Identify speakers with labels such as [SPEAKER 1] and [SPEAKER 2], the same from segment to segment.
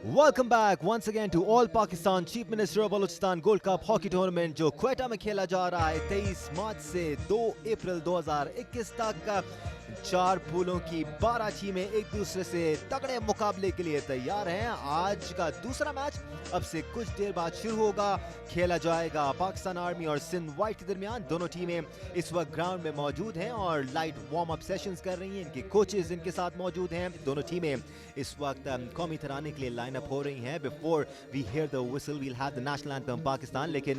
[SPEAKER 1] Welcome back once again to All Pakistan Chief Minister of Balochistan Gold Cup Hockey Tournament जो क्वेटा में खेला जा रहा है 23 मार्च से 2 अप्रैल 2021 तक। 4 पूलों की 12 टीमें एक दूसरे से तगड़े मुकाबले के लिए तैयार हैं। आज का दूसरा मैच अब से कुछ देर बाद शुरू होगा। खेला जाएगा पाकिस्तान आर्मी और सिंध वाइट के दरमियान। दोनों टीमें इस वक्त ग्राउंड में मौजूद हैं और लाइट वार्म अप सेशंस कर रही हैं। इनके कोचेस इनके साथ मौजूद हैं। दोनों टीमें इस वक्त कौमी तराने के लिए लाइन अप हो रही हैं। Before we hear the whistle we'll have the national anthem Pakistan, लेकिन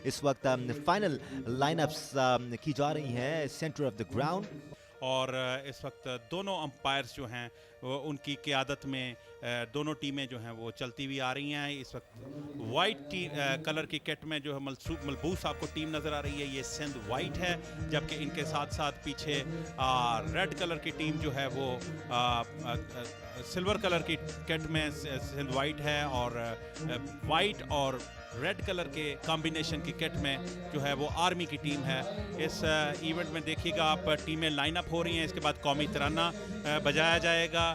[SPEAKER 1] इस वक्त फाइनल लाइनअप्स की जा रही हैं सेंटर ऑफ द ग्राउंड।
[SPEAKER 2] और इस वक्त दोनों अंपायर्स जो हैं उनकी क़यादत में दोनों टीमें जो हैं वो चलती हुई आ रही हैं। इस वक्त वाइट कलर की किट में जो है मलबूस आपको टीम नज़र आ रही है, ये सिंध वाइट है, जबकि इनके साथ साथ पीछे रेड कलर की टीम जो है वो सिल्वर कलर की किट में सिंध वाइट है, और वाइट और रेड कलर के कॉम्बिनेशन की किट में जो है वो आर्मी की टीम है। इस इवेंट में देखिएगा आप टीमें लाइन अप हो रही हैं। इसके बाद कौमी तराना बजाया जाएगा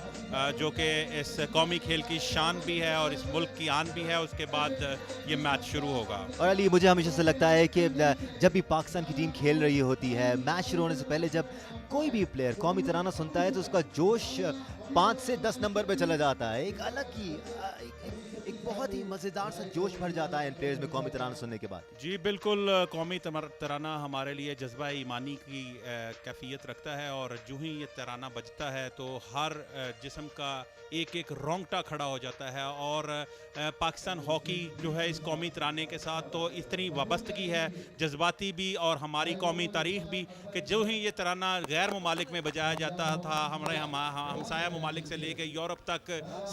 [SPEAKER 2] जो कि इस कौमी खेल की शान भी है और इस मुल्क की आन भी है। उसके बाद ये मैच शुरू होगा। और
[SPEAKER 1] अली, मुझे हमेशा से लगता है कि जब भी पाकिस्तान की टीम खेल रही होती है, मैच शुरू होने से पहले जब कोई भी प्लेयर कौमी तराना सुनता है तो उसका जोश 5 से 10 नंबर पे चला जाता है। एक अलग ही एक बहुत ही मज़ेदार सा जोश भर जाता है इन प्लेयर्स में कौमी तराना सुनने के बाद।
[SPEAKER 2] जी बिल्कुल, कौमी तराना हमारे लिए जज्बा ईमानी की कैफियत रखता है, और जो ही ये तराना बजता है तो हर जिस्म का एक एक रोंगटा खड़ा हो जाता है। और पाकिस्तान हॉकी जो है इस कौमी तराने के साथ तो इतनी वाबस्तगी है, जज्बाती भी और हमारी कौमी तारीख भी, कि जो ही ये तराना गैर ममालिक में बजाया जाता था, हमारे हमसाया ममालिक से लेकर यूरोप तक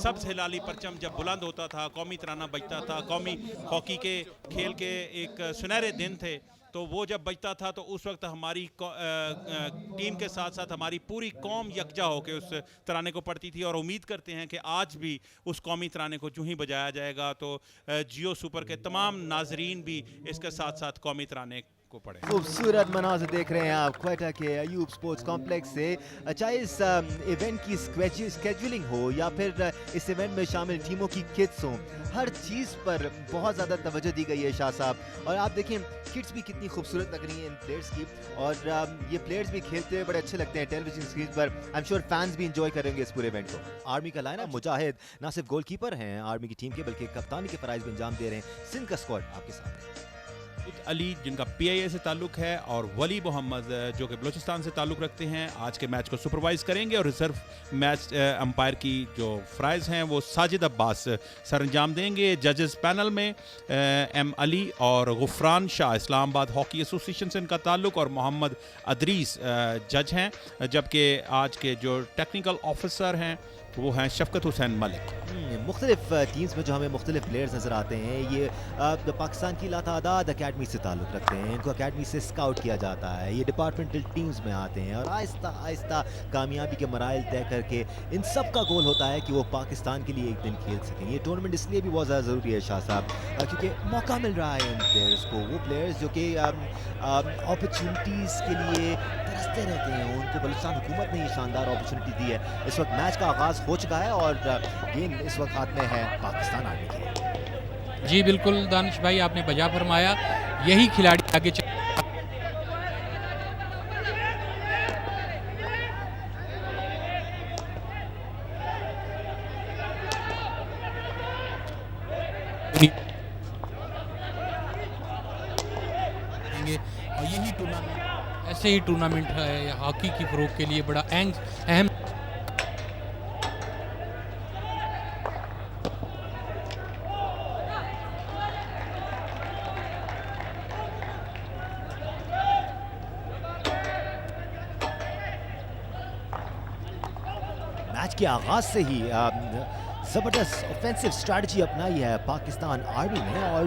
[SPEAKER 2] सब्ज़ हिलाली परचम जब बुलंद होता था, कौमी तराना बजता था। कौमी हॉकी के खेल के एक सुनहरे दिन थे, तो वो जब बजता था तो उस वक्त हमारी टीम के साथ साथ हमारी पूरी कौम यकजा होकर उस तराने को पढ़ती थी। और उम्मीद करते हैं कि आज भी उस कौमी तराने को जो ही बजाया जाएगा तो जियो सुपर के तमाम नाजरीन भी इसके साथ साथ कौमी तराने को पढ़े।
[SPEAKER 1] खूबसूरत मनाज़र देख रहे हैं आप क्वेटा के अयूब स्पोर्ट्स कॉम्प्लेक्स से। चाहे इस इवेंट की स्केड्यूलिंग हो या फिर इस इवेंट में शामिल टीमों की किट्स हों, हर चीज़ पर बहुत ज़्यादा तवज्जो दी गई है शाह साहब। और आप देखें किट्स भी कितनी खूबसूरत लग रही हैं इन प्लेयर्स की, और ये प्लेयर्स भी खेलते हुए बड़े अच्छे लगते हैं टेलीविजन स्क्रीन पर। आई एम श्योर फैंस भी इंजॉय करेंगे इस पूरे इवेंट को। आर्मी का लाइनअप मुजाहिद ना सिर्फ गोलकीपर हैं आर्मी की टीम के, बल्कि कप्तानी के फराइज भी अंजाम दे रहे हैं। सिंध का स्क्वाड आपके साथ है।
[SPEAKER 2] अली जिनका PIA से ताल्लुक है, और वली मोहम्मद जो कि बलूचिस्तान से ताल्लुक रखते हैं, आज के मैच को सुपरवाइज करेंगे। और रिजर्व मैच अंपायर की जो फ्राइज हैं वो साजिद अब्बास सरंजाम देंगे। जजेस पैनल में M अली और गुफरान शाह इस्लामाबाद हॉकी एसोसिएशन से इनका ताल्लुक, और मोहम्मद अदरीस जज हैं, जबकि आज के जो टेक्निकल ऑफिसर हैं वो हैं शफकत हुसैन मलिक।
[SPEAKER 1] मुख्तलिफ टीम्स में जो हमें मुख्तलिफ प्लेयर्स नज़र आते हैं, ये पाकिस्तान की लातादाद अकेडमी से ताल्लुक़ रखते हैं। इनको अकेडमी से स्काउट किया जाता है, ये डिपार्टमेंटल टीम्स में आते हैं, और आहिस्ता आहिस्ता कामयाबी के मराइल तय करके इन सब का गोल होता है कि वो पाकिस्तान के लिए एक दिन खेल सकें। ये टूर्नामेंट इसलिए भी बहुत ज़्यादा ज़रूरी है शाह साहब, क्योंकि मौका मिल रहा है इन प्लेयर्स को। वो प्लेयर्स जो कि अपॉर्चुनिटीज़ के लिए तरसते रहते हैं, उनको बलूचिस्तान हुकूमत ने ये शानदार अपॉर्चुनिटी दी है। इस वक्त मैच का आगाज़ हो चुका है और गेम इस वक्त हाथ में है पाकिस्तान आर्मी के।
[SPEAKER 3] जी बिल्कुल दानिश भाई, आपने बजा फरमाया, यही खिलाड़ी आगे और यही टूर्नामेंट, ऐसे ही टूर्नामेंट है हॉकी की फ़रोग़ के लिए बड़ा अहम।
[SPEAKER 1] मैच के आगाज से ही ज़बरदस्त ऑफेंसिव स्ट्रैटेजी अपनाई है पाकिस्तान आर्मी ने, और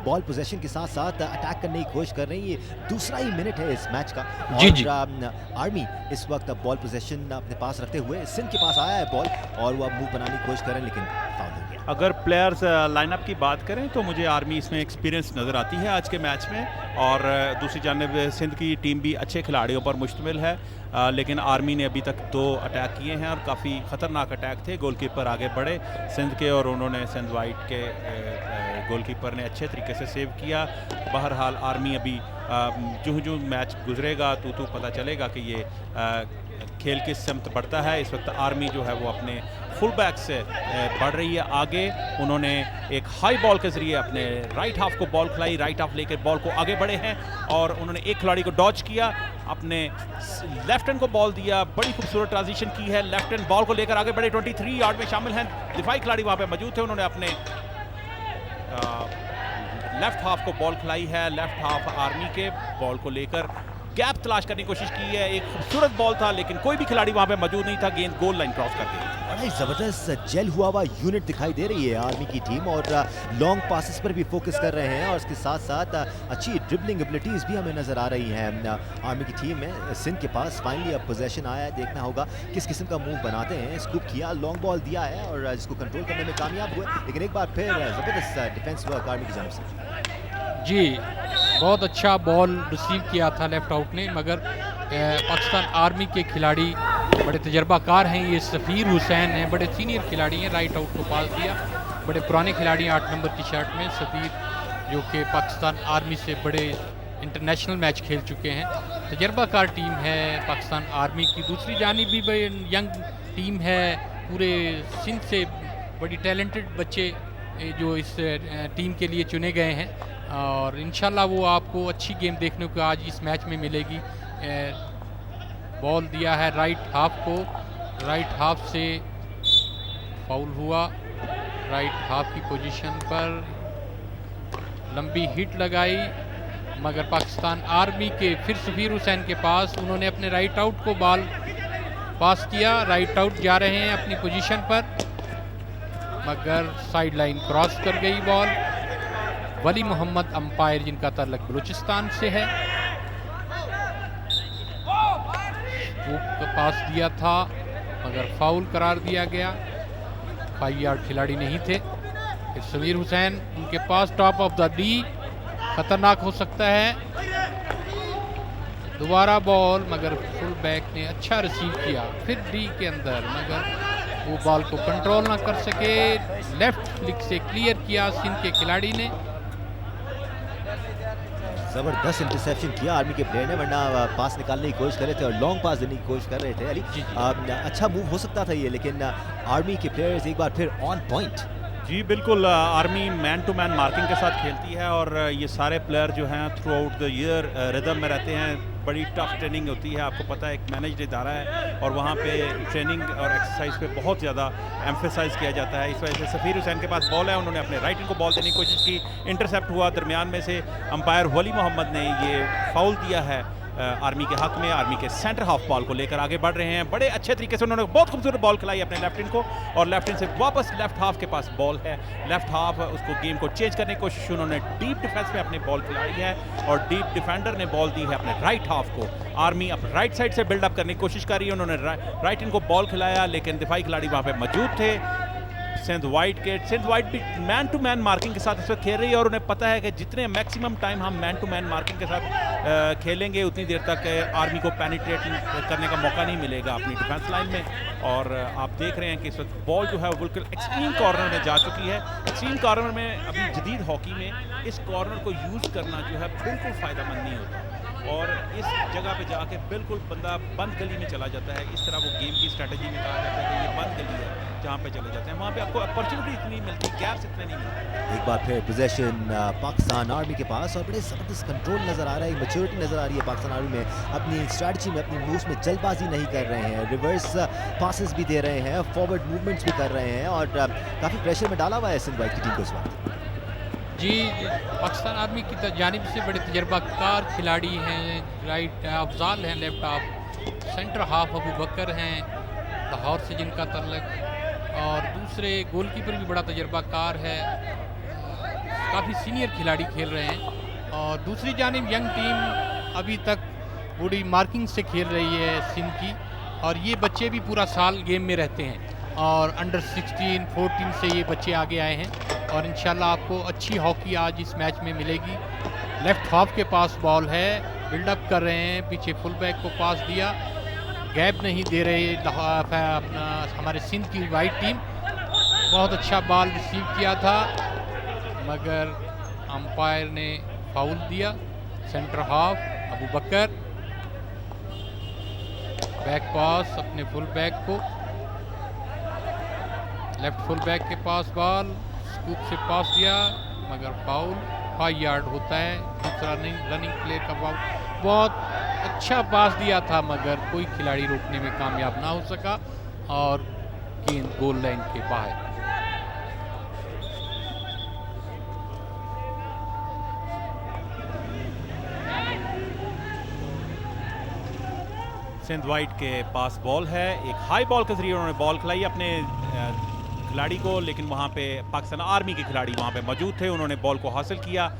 [SPEAKER 1] बॉल पोजेशन के साथ साथ अटैक करने की कोशिश कर रही है। ये दूसरा ही मिनट है इस मैच का, और आर्मी इस वक्त बॉल पोजेशन अपने पास रखते हुए सिंध के पास आया है बॉल, और वो अब मूव बनाने की कोशिश कर रहे हैं, लेकिन फाउल हो गया।
[SPEAKER 2] अगर प्लेयर्स लाइनअप की बात करें तो मुझे आर्मी इसमें एक्सपीरियंस नज़र आती है आज के मैच में। और दूसरी जानिब सिंध की टीम भी अच्छे खिलाड़ियों पर मुश्तमिल है, लेकिन आर्मी ने अभी तक 2 अटैक किए हैं और काफ़ी ख़तरनाक अटैक थे। गोलकीपर आगे बढ़े सिंध के और उन्होंने सिंध वाइट के गोलकीपर ने अच्छे तरीके से सेव किया। बहरहाल आर्मी अभी जो मैच गुजरेगा तो पता चलेगा कि ये खेल किस समत बढ़ता है। इस वक्त आर्मी जो है वो अपने फुल बैक से बढ़ रही है आगे। उन्होंने एक हाई बॉल के ज़रिए अपने राइट हाफ को बॉल खिलाई, राइट हाफ लेकर बॉल को आगे बढ़े हैं और उन्होंने एक खिलाड़ी को डॉच किया, अपने लेफ्ट हैंड को बॉल दिया, बड़ी खूबसूरत ट्रांजिशन की है। लेफ्ट हैंड बॉल को लेकर आगे बढ़े, 23 यार्ड में शामिल हैं। दिफाई खिलाड़ी वहाँ पे मौजूद थे, उन्होंने अपने लेफ्ट हाफ को बॉल खिलाई है। लेफ्ट हाफ आर्मी के बॉल को लेकर गैप तलाश करने की कोशिश की है। एक खूबसूरत बॉल था लेकिन कोई भी खिलाड़ी वहां पे मौजूद नहीं था, गेंद गोल लाइन क्रॉस कर गई।
[SPEAKER 1] बड़ा ही जबरदस्त जेल हुआ हुआ यूनिट दिखाई दे रही है आर्मी की टीम और लॉन्ग पासेस पर भी फोकस कर रहे हैं और इसके साथ साथ अच्छी ड्रिबलिंग एबिलिटीज भी हमें नजर आ रही हैं आर्मी की टीम में। सिंध के पास फाइनली अब पोजेशन आया है, देखना होगा किस किस्म का मूव बनाते हैं। स्कूप किया, लॉन्ग बॉल दिया है और इसको कंट्रोल करने में कामयाब हुए, लेकिन एक बार फिर जबरदस्त डिफेंस वर्क आर्मी की जानिब से।
[SPEAKER 3] जी, बहुत अच्छा बॉल रिसीव किया था लेफ्ट आउट ने, मगर पाकिस्तान आर्मी के खिलाड़ी बड़े तजर्बाकार हैं। ये सफ़ीर हुसैन हैं, बड़े सीनियर खिलाड़ी हैं। राइट आउट को पास दिया, बड़े पुराने खिलाड़ी हैं 8 नंबर की शर्ट में सफ़ीर, जो कि पाकिस्तान आर्मी से बड़े इंटरनेशनल मैच खेल चुके हैं। तजर्बाकार टीम है पाकिस्तान आर्मी की। दूसरी जानिब भी बड़ी यंग टीम है, पूरे सिंध से बड़ी टैलेंटेड बच्चे जो इस टीम के लिए चुने गए हैं और इंशाल्लाह वो आपको अच्छी गेम देखने को आज इस मैच में मिलेगी। बॉल दिया है राइट हाफ को, राइट हाफ से फाउल हुआ। राइट हाफ की पोजीशन पर लंबी हिट लगाई, मगर पाकिस्तान आर्मी के फिर सफ़ीर हुसैन के पास, उन्होंने अपने राइट आउट को बॉल पास किया। राइट आउट जा रहे हैं अपनी पोजीशन पर, मगर साइड लाइन क्रॉस कर गई बॉल। वली मोहम्मद अंपायर, जिनका ताल्लुक बलूचिस्तान से है, वो पास दिया था मगर फाउल करार दिया गया। 5 यार्ड खिलाड़ी नहीं थे। फिर समीर हुसैन उनके पास, टॉप ऑफ द डी, खतरनाक हो सकता है। दोबारा बॉल, मगर फुल बैक ने अच्छा रिसीव किया, फिर डी के अंदर, मगर वो बॉल को कंट्रोल ना कर सके। लेफ्ट फ्लिक से क्लियर किया सिंध के खिलाड़ी ने।
[SPEAKER 1] जबरदस्त इंटरसेप्शन किया आर्मी के प्लेयर ने, वरना पास निकालने की कोशिश कर रहे थे और लॉन्ग पास देने की कोशिश कर रहे थे। अली अच्छा मूव हो सकता था ये, लेकिन आर्मी के प्लेयर्स एक बार फिर ऑन पॉइंट।
[SPEAKER 2] जी बिल्कुल, army man to man marking के साथ खेलती है और ये सारे प्लेयर जो हैं through out the year rhythm में रहते हैं। बड़ी टफ ट्रेनिंग होती है, आपको पता है एक मैनेज्ड इदारा है और वहाँ पे ट्रेनिंग और एक्सरसाइज पे बहुत ज़्यादा एम्फेसाइज किया जाता है। इस वजह से सफ़ीर हुसैन के पास बॉल है, उन्होंने अपने राइट हैंड को बॉल देने की कोशिश की, इंटरसेप्ट हुआ। दरमियान में से अंपायर वली मोहम्मद ने ये फाउल दिया है आर्मी के हक में। आर्मी के सेंटर हाफ बॉल को लेकर आगे बढ़ रहे हैं, बड़े अच्छे तरीके से उन्होंने बहुत खूबसूरत बॉल खिलाई अपने लेफ्ट हैंड को और लेफ्ट हैंड से वापस लेफ्ट हाफ के पास बॉल है। लेफ्ट हाफ उसको गेम को चेंज करने की कोशिश, उन्होंने डीप डिफेंस में अपनी बॉल खिलाई है और डीप डिफेंडर ने बॉल दी है अपने राइट हाफ को। आर्मी अब राइट साइड से बिल्डअप करने की कोशिश कर रही है, उन्होंने राइट हैंड को बॉल खिलाया, लेकिन दिफाई खिलाड़ी वहाँ पे मौजूद थे सिंध वाइट भी मैन टू मैन मार्किंग के साथ इस वक्त खेल रही है और उन्हें पता है कि जितने मैक्सिमम टाइम हम मैन टू मैन मार्किंग के साथ खेलेंगे उतनी देर तक आर्मी को पेनिट्रेट करने का मौका नहीं मिलेगा अपनी डिफेंस लाइन में। और आप देख रहे हैं कि इस वक्त बॉल जो है वो बिल्कुल एक्सट्रीम कॉर्नर में जा चुकी है। एक्सट्रीम कॉर्नर में अभी जदीद हॉकी में इस कॉर्नर को यूज़ करना जो है बिल्कुल फ़ायदेमंद नहीं होता और इस जगह पे जाके बिल्कुल बंदा बंद गली में चला जाता है। इस तरह वो गेम की स्ट्रेटजी में कहा जाता है कि ये बंद गली है, जहाँ पे चले जाते हैं वहाँ पे आपको अपॉर्चुनिटी इतनी मिलती, गैप्स इतने नहीं मिलते।
[SPEAKER 1] एक बार फिर पोजेशन पाकिस्तान आर्मी के पास और बड़े ज़बरदस्त कंट्रोल नज़र आ रहा है, मैच्योरिटी नज़र आ रही है पाकिस्तान आर्मी में। अपनी स्ट्रेटजी में, अपनी मूव्स में जल्दबाजी नहीं कर रहे हैं, रिवर्स पासेस भी दे रहे हैं, फॉरवर्ड मूवमेंट्स भी कर रहे हैं और काफ़ी प्रेशर में डाला हुआ है सिंध वाइट की टीम को इस वक्त।
[SPEAKER 3] जी, पाकिस्तान आर्मी की जानिब से बड़े तजर्बाकार खिलाड़ी हैं। राइट अफजाल हैं, left half, centre half Abu Bakar हैं लाहौर से जिनका तल्लक, और दूसरे गोलकीपर भी बड़ा तजर्बाकार है, काफ़ी सीनियर खिलाड़ी खेल रहे हैं। और दूसरी जानिब यंग टीम अभी तक बड़ी मार्किंग से खेल रही है सिंध की, और ये बच्चे भी पूरा साल गेम में रहते हैं। और अंडर 16, 14 से ये बच्चे आगे आए हैं और इंशाल्लाह आपको अच्छी हॉकी आज इस मैच में मिलेगी। लेफ्ट हाफ के पास बॉल है, बिल्डअप कर रहे हैं, पीछे फुल बैक को पास दिया, गैप नहीं दे रहे अपना हमारे सिंध की वाइट टीम। बहुत अच्छा बॉल रिसीव किया था मगर अंपायर ने फाउल दिया। सेंटर हाफ अबू बकर, बैक पास अपने फुल बैक को, लेफ्ट फुल बैक के पास बॉल, स्कूप से पास दिया मगर फाउल, 5 यार्ड होता है। दूसरा रनिंग प्लेयर का फाउल। बहुत अच्छा पास दिया था मगर कोई खिलाड़ी रोकने में कामयाब ना हो सका और गेंद गोल लाइन के बाहर।
[SPEAKER 2] सिंध वाइट के पास बॉल है, एक हाई बॉल के जरिए उन्होंने बॉल खिलाई अपने खिलाड़ी को, लेकिन वहां पे पाकिस्तान आर्मी के खिलाड़ी वहां पे मौजूद थे, उन्होंने बॉल को हासिल किया।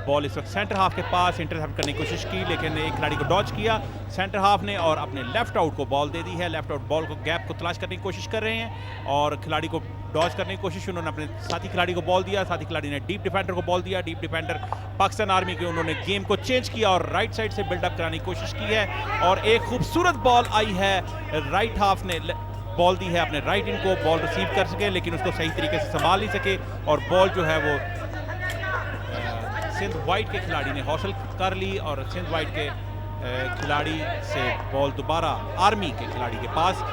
[SPEAKER 2] बॉल इस वक्त सेंटर हाफ के पास इंटरसेप्ट करने की कोशिश की लेकिन एक खिलाड़ी को डॉज किया सेंटर हाफ ने और अपने लेफ्ट आउट को बॉल दे दी है। लेफ्ट आउट बॉल को गैप को तलाश करने की कोशिश कर रहे हैं और खिलाड़ी को डॉज करने की कोशिश, उन्होंने अपने साथी खिलाड़ी को बॉल दिया, साथी खिलाड़ी ने डीप डिफेंडर को बॉल दिया। डीप डिफेंडर पाकिस्तान आर्मी के, उन्होंने गेम को चेंज किया और राइट साइड से बिल्डअप कराने की कोशिश की है और एक खूबसूरत बॉल आई है। राइट हाफ ने बॉल दी है अपने राइट इन को, बॉल रिसीव कर सके लेकिन उसको सही तरीके से संभाल नहीं सके और बॉल जो है वो सिंध वाइट के खिलाड़ी ने हासिल कर ली और सिंध वाइट के खिलाड़ी से बॉल दोबारा आर्मी के खिलाड़ी के पास।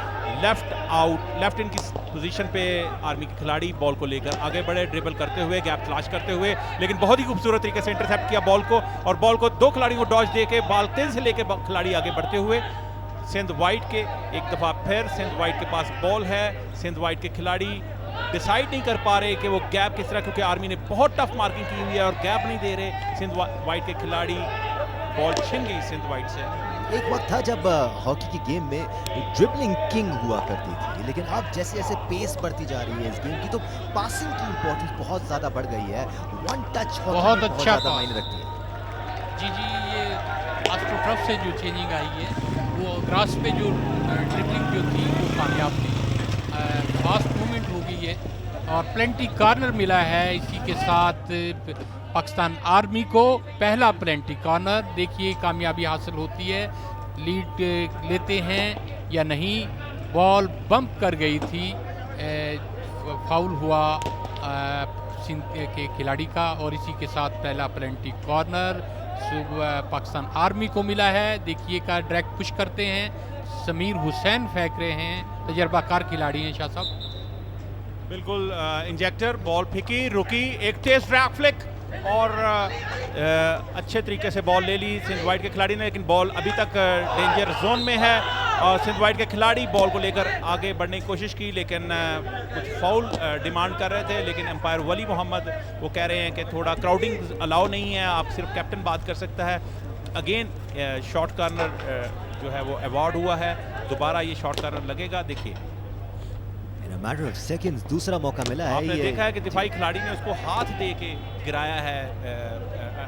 [SPEAKER 2] लेफ्ट इन की पोजीशन पे आर्मी के खिलाड़ी बॉल को लेकर आगे बढ़े, ड्रिबल करते हुए, गैप तलाश करते हुए, लेकिन बहुत ही खूबसूरत तरीके से इंटरसेप्ट किया बॉल को और बॉल को दो खिलाड़ियों को डॉज दे के बॉल तेज से लेके खिलाड़ी आगे बढ़ते हुए। सिंध वाइट के एक दफ़ा फिर सिंध वाइट के पास बॉल है। सिंध वाइट के खिलाड़ी डिसाइड नहीं कर पा रहे कि वो गैप किस तरह, क्योंकि आर्मी ने बहुत टफ मार्किंग की हुई है और गैप नहीं दे रहे सिंध वाइट के खिलाड़ी। बॉल छिन गई सिंध वाइट से।
[SPEAKER 1] एक वक्त था जब हॉकी की गेम में ड्रिबलिंग किंग हुआ करती थी, लेकिन अब जैसे जैसे पेस बढ़ती जा रही है इस गेम की तो पासिंग की इंपॉर्टेंस बहुत ज़्यादा बढ़ गई है। वन टच
[SPEAKER 3] बहुत अच्छा
[SPEAKER 1] मायने रखती है।
[SPEAKER 3] जी ये एस्ट्रोटर्फ से जो चेंजिंग आई है वो ग्रास पे जो ड्रिबलिंग जो थी वो कामयाब थी, फास्ट मूवमेंट हो गई है और प्लेंटी कॉर्नर मिला है। इसी के साथ पाकिस्तान आर्मी को पहला प्लेंटी कॉर्नर, देखिए कामयाबी हासिल होती है, लीड लेते हैं या नहीं। बॉल बम्प कर गई थी, फाउल हुआ सिंध के खिलाड़ी का और इसी के साथ पहला प्लेंटी कॉर्नर पाकिस्तान आर्मी को मिला है। देखिए का डायरेक्ट पुश करते हैं, समीर हुसैन फेंक रहे हैं, तजर्बाकार खिलाड़ी हैं शाह साहब।
[SPEAKER 2] बिल्कुल इंजेक्टर बॉल फेंकी, रुकी, एक तेज ड्रैग फ्लिक और अच्छे तरीके से बॉल ले ली सिंध वाइट के खिलाड़ी ने, लेकिन बॉल अभी तक डेंजर जोन में है और सिंध वाइट के खिलाड़ी बॉल को लेकर आगे बढ़ने की कोशिश की लेकिन कुछ फाउल डिमांड कर रहे थे, लेकिन एम्पायर वली मोहम्मद वो कह रहे हैं कि थोड़ा क्राउडिंग अलाउ नहीं है, आप सिर्फ कैप्टन बात कर सकता है। अगेन शॉर्ट कॉर्नर जो है वो अवार्ड हुआ है, दोबारा ये शॉर्ट कॉर्नर लगेगा। देखिए
[SPEAKER 1] मैटर ऑफ सेकंड्स दूसरा मौका मिला है।
[SPEAKER 2] आपने देखा है कि दिफाई खिलाड़ी ने उसको हाथ दे के गिराया है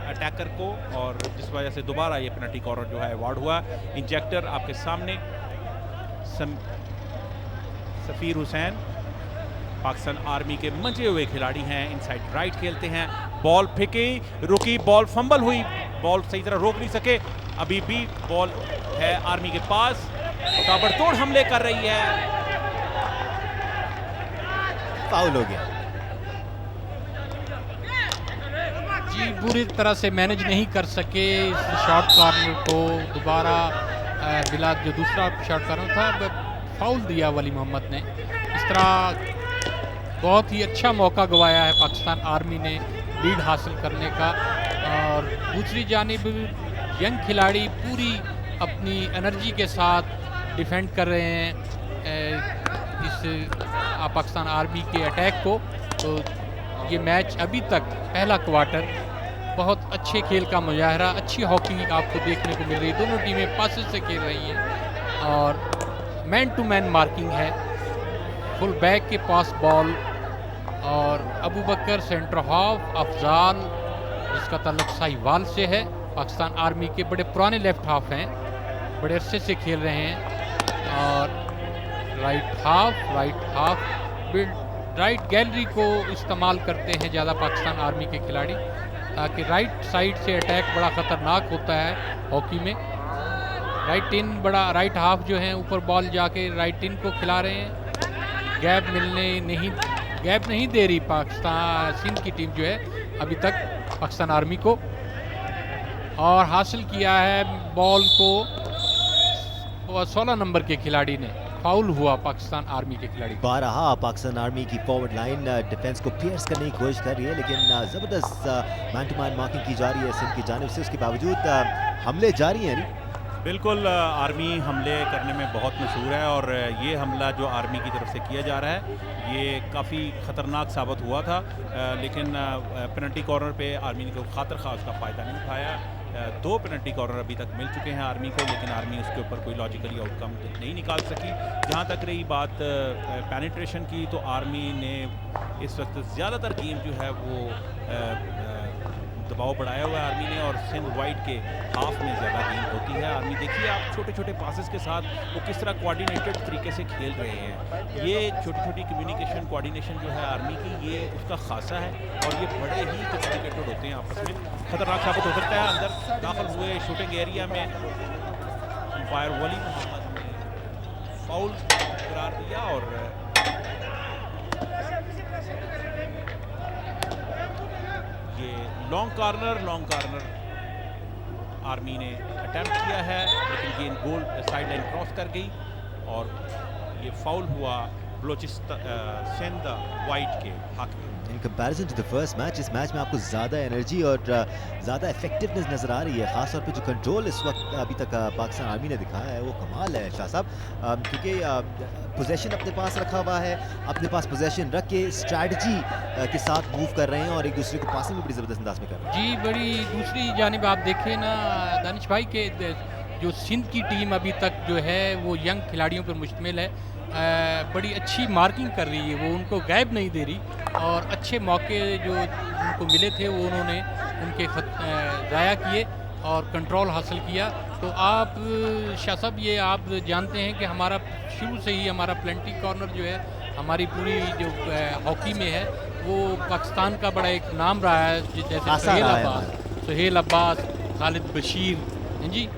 [SPEAKER 2] अटैकर को और जिस वजह से दोबारा ये पेनल्टी कॉर्नर जो है अवार्ड हुआ। इंजेक्टर आपके सामने सफीर हुसैन पाकिस्तान आर्मी के मंजे हुए खिलाड़ी हैं, इनसाइड राइट खेलते हैं। बॉल फेंकी, रुकी, बॉल फंबल हुई, बॉल सही तरह रोक नहीं सके, अभी भी बॉल है आर्मी के पास, ताबड़तोड़ हमले कर रही है,
[SPEAKER 1] फाउल हो गया।
[SPEAKER 3] जी बुरी तरह से मैनेज नहीं कर सके इस शॉर्ट कॉर्नर को, दोबारा बिला जो दूसरा शॉर्ट कॉर्नर था फाउल दिया वली मोहम्मद ने। इस तरह बहुत ही अच्छा मौका गंवाया है पाकिस्तान आर्मी ने लीड हासिल करने का और दूसरी जानिब यंग खिलाड़ी पूरी अपनी एनर्जी के साथ डिफेंड कर रहे हैं इस पाकिस्तान आर्मी के अटैक को। तो ये मैच अभी तक पहला क्वार्टर बहुत अच्छे खेल का मुजाहरा, अच्छी हॉकी आपको देखने को मिल रही है, दोनों टीमें पासेस से खेल रही हैं और मैन टू मैन मार्किंग है। फुल बैक के पास बॉल और अबू बकर सेंटर हाफ, अफजाल जिसका ताल्लुक साहिवाल से है, पाकिस्तान आर्मी के बड़े पुराने लेफ्ट हाफ हैं, बड़े अरसे से खेल रहे हैं और राइट हाफ राइट गैलरी को इस्तेमाल करते हैं ज़्यादा पाकिस्तान आर्मी के खिलाड़ी, ताकि राइट साइड से अटैक बड़ा ख़तरनाक होता है हॉकी में। राइट इन बड़ा राइट हाफ जो है ऊपर बॉल जाके राइट इन को खिला रहे हैं, गैप नहीं दे रही पाकिस्तान सिंध की टीम जो है अभी तक पाकिस्तान आर्मी को, और हासिल किया है बॉल को 16 नंबर के खिलाड़ी ने। फाउल हुआ पाकिस्तान आर्मी के खिलाड़ी को।
[SPEAKER 1] बारहा पाकिस्तान आर्मी की फॉरवर्ड लाइन डिफेंस को पियर्स करने की कोशिश कर रही है, लेकिन ज़बरदस्त मैन टू मैन मार्किंग की जा रही है सिंध की जानिब से। उसके बावजूद हमले जारी हैं।
[SPEAKER 2] बिल्कुल, आर्मी हमले करने में बहुत मशहूर है और ये हमला जो आर्मी की तरफ से किया जा रहा है ये काफ़ी ख़तरनाक साबित हुआ था, लेकिन पेनल्टी कॉर्नर पे आर्मी ने कोई खातिर खा उसका फ़ायदा नहीं उठाया। 2 पेनल्टी कॉर्नर अभी तक मिल चुके हैं आर्मी को, लेकिन आर्मी उसके ऊपर कोई लॉजिकली आउटकम नहीं निकाल सकी। जहाँ तक रही बात पेनिट्रेशन की, तो आर्मी ने इस वक्त ज़्यादातर गेम जो है वो दबाव बढ़ाया हुआ है आर्मी ने, और सिंध वाइट के हाफ में ज़्यादा गेम होती है। आर्मी देखिए आप छोटे छोटे पासेस के साथ वो किस तरह कोऑर्डिनेटेड तरीके से खेल रहे हैं। ये छोटी छोटी कम्युनिकेशन कोऑर्डिनेशन जो है आर्मी की, ये उसका खासा है और ये बड़े ही कम्युनिकेटेड होते हैं आपस में। खतरनाक साबित हो सकता है। अंदर दाखिल हुए शूटिंग एरिया में अंपायर वली मोहम्मद ने फाउल करार दिया और लॉन्ग कॉर्नर आर्मी ने अटेम्प्ट किया है, लेकिन गेंद गोल साइड लाइन क्रॉस कर गई और ये फाउल हुआ बलोचिस्तान सिंध वाइट के हक में।
[SPEAKER 1] In comparison to the first match, इस मैच में आपको ज़्यादा एनर्जी और ज़्यादा इफेक्टिवनेस नज़र आ रही है। ख़ासतौर पे जो कंट्रोल इस वक्त अभी तक पाकिस्तान आर्मी ने दिखाया है वो कमाल है शाह साहब, क्योंकि पोजेशन अपने पास रखा हुआ है, अपने पास पोजेशन रख के स्ट्रैटेजी के साथ मूव कर रहे हैं और एक दूसरे को पासिंग भी बड़ी ज़बरदस्त अंदाज में कर रहे हैं।
[SPEAKER 3] जी, बड़ी दूसरी जानिब आप देखें ना दानिश भाई के जो सिंध की टीम अभी तक जो है वो यंग खिलाड़ियों पर मुश्तमिल है, बड़ी अच्छी मार्किंग कर रही है, वो उनको गैप नहीं दे रही और अच्छे मौके जो उनको मिले थे वो उन्होंने उनके ज़ाया किए और कंट्रोल हासिल किया। तो आप शाह साहब ये आप जानते हैं कि हमारा शुरू से ही हमारा प्लेंटी कॉर्नर जो है हमारी पूरी जो हॉकी में है वो पाकिस्तान का बड़ा एक नाम रहा है, जैसे सुहेल अब्बास, खालिद बशीर हैं जी,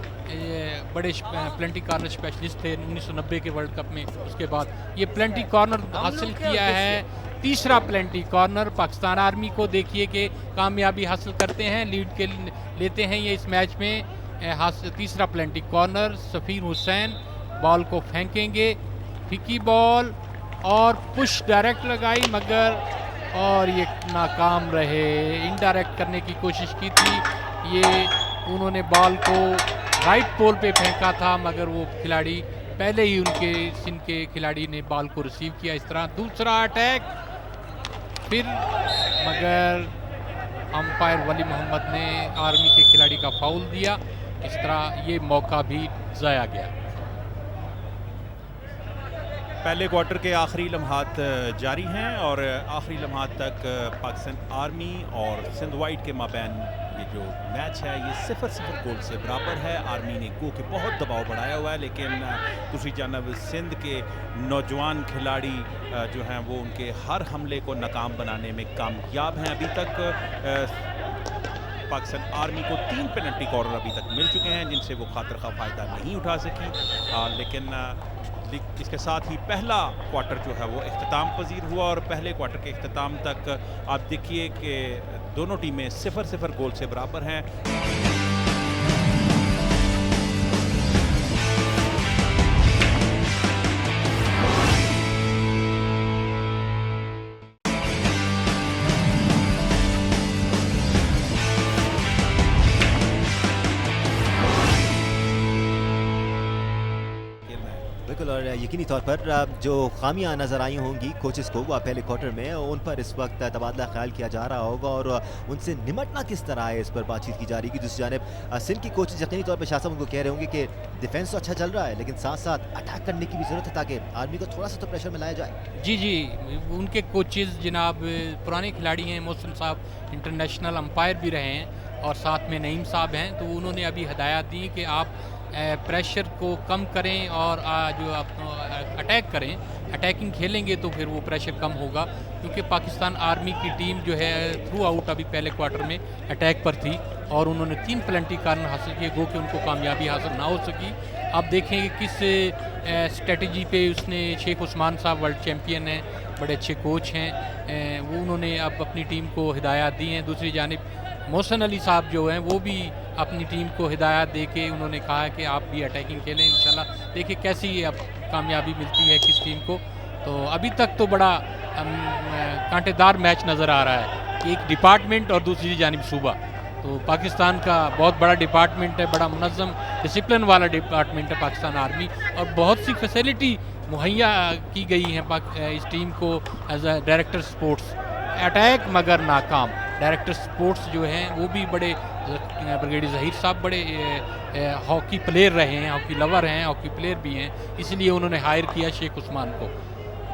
[SPEAKER 3] बड़े प्लेंटी कॉर्नर स्पेशलिस्ट थे 1990 के वर्ल्ड कप में। उसके बाद ये प्लेंटी कॉर्नर हासिल किया है, तीसरा प्लेंटी कॉर्नर पाकिस्तान आर्मी को देखिए कि कामयाबी हासिल करते हैं, लीड के लेते हैं ये इस मैच में। तीसरा प्लेंटी कॉर्नर, सफ़ीर हुसैन बॉल को फेंकेंगे, फिकी बॉल और पुश डायरेक्ट लगाई मगर और ये नाकाम रहे। इनडायरेक्ट करने की कोशिश की थी, ये उन्होंने बॉल को राइट पोल पे फेंका था मगर वो खिलाड़ी पहले ही उनके सिंध के खिलाड़ी ने बॉल को रिसीव किया। इस तरह दूसरा अटैक फिर मगर अंपायर वली मोहम्मद ने आर्मी के खिलाड़ी का फाउल दिया, इस तरह ये मौका भी ज़ाया गया।
[SPEAKER 2] पहले क्वार्टर के आखिरी लम्हात जारी हैं और आखिरी लम्हात तक पाकिस्तान आर्मी और सिंध वाइट के माबैन ये जो मैच है ये 0-0 गोल से बराबर है। आर्मी ने गो के बहुत दबाव बढ़ाया हुआ है, लेकिन दूसरी जानब सिंध के नौजवान खिलाड़ी जो हैं वो उनके हर हमले को नाकाम बनाने में कामयाब हैं। अभी तक पाकिस्तान आर्मी को 3 पेनल्टी कॉर्नर अभी तक मिल चुके हैं जिनसे वो खातिर का फ़ायदा नहीं उठा सकी, लेकिन इसके साथ ही पहला क्वार्टर जो है वो इख्तिताम पजीर हुआ और पहले क्वार्टर के इख्तिताम तक आप देखिए कि दोनों टीमें 0-0 गोल से बराबर हैं।
[SPEAKER 1] बिल्कुल, और यकीनी तौर पर जो खामियां नज़र आई होंगी कोचेस को वो पहले क्वार्टर में, उन पर इस वक्त तबादला ख्याल किया जा रहा होगा और उनसे निमटना किस तरह है इस पर बातचीत की जा रही है। दूसरी जानिब सिंध की कोचेस यकीनी तौर पर शाह साहब उनको कह रहे होंगे कि डिफेंस तो अच्छा चल रहा है लेकिन साथ साथ अटैक करने की भी ज़रूरत है ताकि आर्मी को थोड़ा सा तो प्रेशर में लाया जाए।
[SPEAKER 3] जी जी, उनके कोचेस जनाब पुराने खिलाड़ी हैं, मोहसिन साहब इंटरनेशनल अंपायर भी रहे हैं और साथ में नईम साहब हैं, तो उन्होंने अभी हदायत दी कि आप प्रेशर को कम करें और जो अटैक करें, अटैकिंग खेलेंगे तो फिर वो प्रेशर कम होगा, क्योंकि पाकिस्तान आर्मी की टीम जो है थ्रू आउट अभी पहले क्वार्टर में अटैक पर थी और उन्होंने 3 पेनल्टी कार्नर हासिल किए, गो कि उनको कामयाबी हासिल ना हो सकी। अब देखें किस स्ट्रेटजी पे उसने, शेख उस्मान साहब वर्ल्ड चैम्पियन हैं, बड़े अच्छे कोच हैं, वो उन्होंने अब अपनी टीम को हिदायत दी हैं। दूसरी जानिब मोहसिन अली साहब जो हैं वो भी अपनी टीम को हिदायत दे के उन्होंने कहा कि आप भी अटैकिंग खेलें, इंशाल्लाह देखिए कैसी अब कामयाबी मिलती है किस टीम को। तो अभी तक तो बड़ा कांटेदार मैच नज़र आ रहा है कि एक डिपार्टमेंट और दूसरी जानिब सूबा। तो पाकिस्तान का बहुत बड़ा डिपार्टमेंट है, बड़ा मुनज़्ज़म डिसिप्लिन वाला डिपार्टमेंट है पाकिस्तान आर्मी, और बहुत सी फैसिलिटी मुहैया की गई हैं इस टीम को as a director sports. Attack मगर नाकाम, डायरेक्टर स्पोर्ट्स जो हैं वो भी बड़े, ब्रिगेडियर ज़हीर साहब बड़े हॉकी प्लेयर रहे हैं, हॉकी लवर हैं, हॉकी प्लेयर भी हैं, इसलिए उन्होंने हायर किया शेख उस्मान को।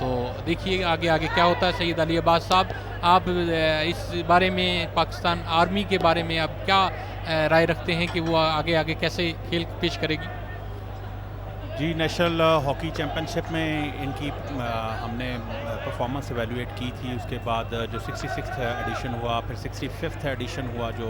[SPEAKER 3] तो देखिए आगे आगे क्या होता है। सैयद अली अब्बास साहब, आप इस बारे में, पाकिस्तान आर्मी के बारे में आप क्या राय रखते हैं कि वो आगे आगे कैसे खेल पेश करेगी?
[SPEAKER 2] जी, नेशनल हॉकी चैम्पियनशिप में इनकी हमने परफॉर्मेंस एवेलुएट की थी। उसके बाद जो 66th एडिशन हुआ, फिर 65th एडिशन हुआ, जो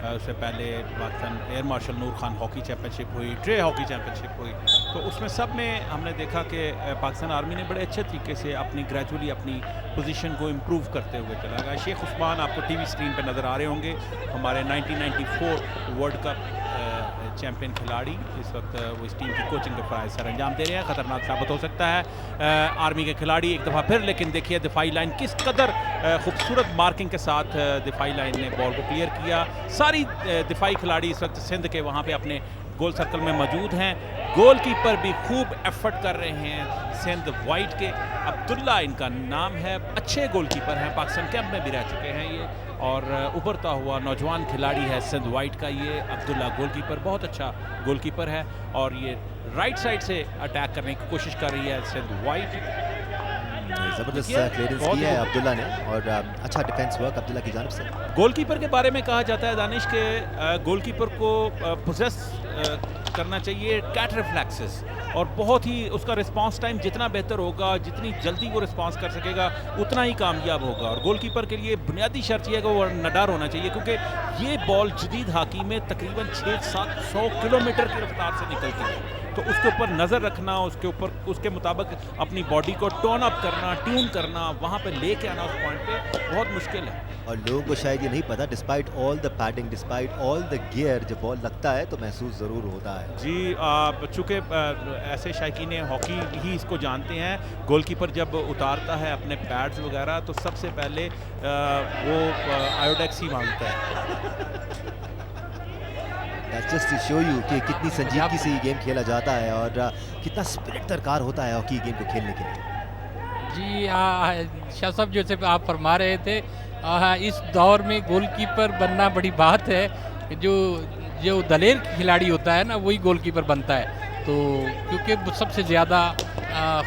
[SPEAKER 2] उससे पहले पाकिस्तान एयर मार्शल नूर खान हॉकी चैम्पियनशिप हुई, ट्रे हॉकी चैम्पियनशिप हुई, तो उसमें सब में हमने देखा कि पाकिस्तान आर्मी ने बड़े अच्छे तरीके से ग्रेजुअली अपनी पोजीशन को इम्प्रूव करते हुए चला गया। शेख उस्मान आपको टीवी स्क्रीन पर नज़र आ रहे होंगे, हमारे 1994 वर्ल्ड कप चैंपियन खिलाड़ी। इस वक्त वो इस टीम की कोचिंग का फ़राइज़ सर अंजाम दे रहे हैं, ख़तरनाक साबित हो सकता है आर्मी के खिलाड़ी एक दफ़ा फिर। लेकिन देखिए दिफाई लाइन किस कदर खूबसूरत मार्किंग के साथ दिफाई लाइन ने बॉल को क्लियर किया। सारी दिफाई खिलाड़ी इस वक्त सिंध के वहाँ पे अपने गोल सर्कल में मौजूद हैं। गोलकीपर भी खूब एफर्ट कर रहे हैं सिंध वाइट के, अब्दुल्ला इनका नाम है, अच्छे गोलकीपर हैं, पाकिस्तान कैंप में भी रह चुके हैं ये, और उभरता हुआ नौजवान खिलाड़ी है सिंध वाइट का ये अब्दुल्ला गोलकीपर, बहुत अच्छा गोलकीपर है। और ये राइट साइड से अटैक करने की कोशिश कर रही है सिंध वाइट।
[SPEAKER 1] जबरदस्त क्लियरेंस किया है अब्दुल्ला ने, और अच्छा डिफेंस वर्क अब्दुल्ला की जानिब से।
[SPEAKER 2] गोलकीपर के बारे में कहा जाता है दानिश के गोलकीपर को पोजेस करना चाहिए कैट रिफ्लेक्सेस, और बहुत ही उसका रिस्पांस टाइम जितना बेहतर होगा, जितनी जल्दी वो रिस्पांस कर सकेगा उतना ही कामयाब होगा। और गोलकीपर के लिए बुनियादी शर्त यह है कि वो नडार होना चाहिए, क्योंकि ये बॉल जदीद हॉकी में तकरीबन 600-700 किलोमीटर की रफ्तार से निकलती है, तो उसके ऊपर नज़र रखना, उसके ऊपर उसके मुताबिक अपनी बॉडी को टर्न अप करना, ट्यून करना, वहाँ पे लेके आना उस पॉइंट पे बहुत मुश्किल है।
[SPEAKER 1] और लोगों को शायद ये नहीं पता, despite all the padding, despite all the gear, जब बॉल लगता है तो महसूस ज़रूर होता है।
[SPEAKER 2] जी, चूँकि ऐसे शायकीन हॉकी ही इसको जानते हैं, गोलकीपर जब उतारता है अपने पैड्स वगैरह तो सबसे पहले वो आयोडेक्स ही मांगता है।
[SPEAKER 1] That's just to show you कि कितनी संजीदगी से ये गेम खेला जाता है और कितना स्पिरिट दरकार होता है हॉकी गेम को खेलने के लिए।
[SPEAKER 3] जी शाह साहब, जैसे आप फरमा रहे थे, इस दौर में गोलकीपर बनना बड़ी बात है। जो दलेर खिलाड़ी होता है ना, वही गोलकीपर बनता है, तो क्योंकि सबसे ज़्यादा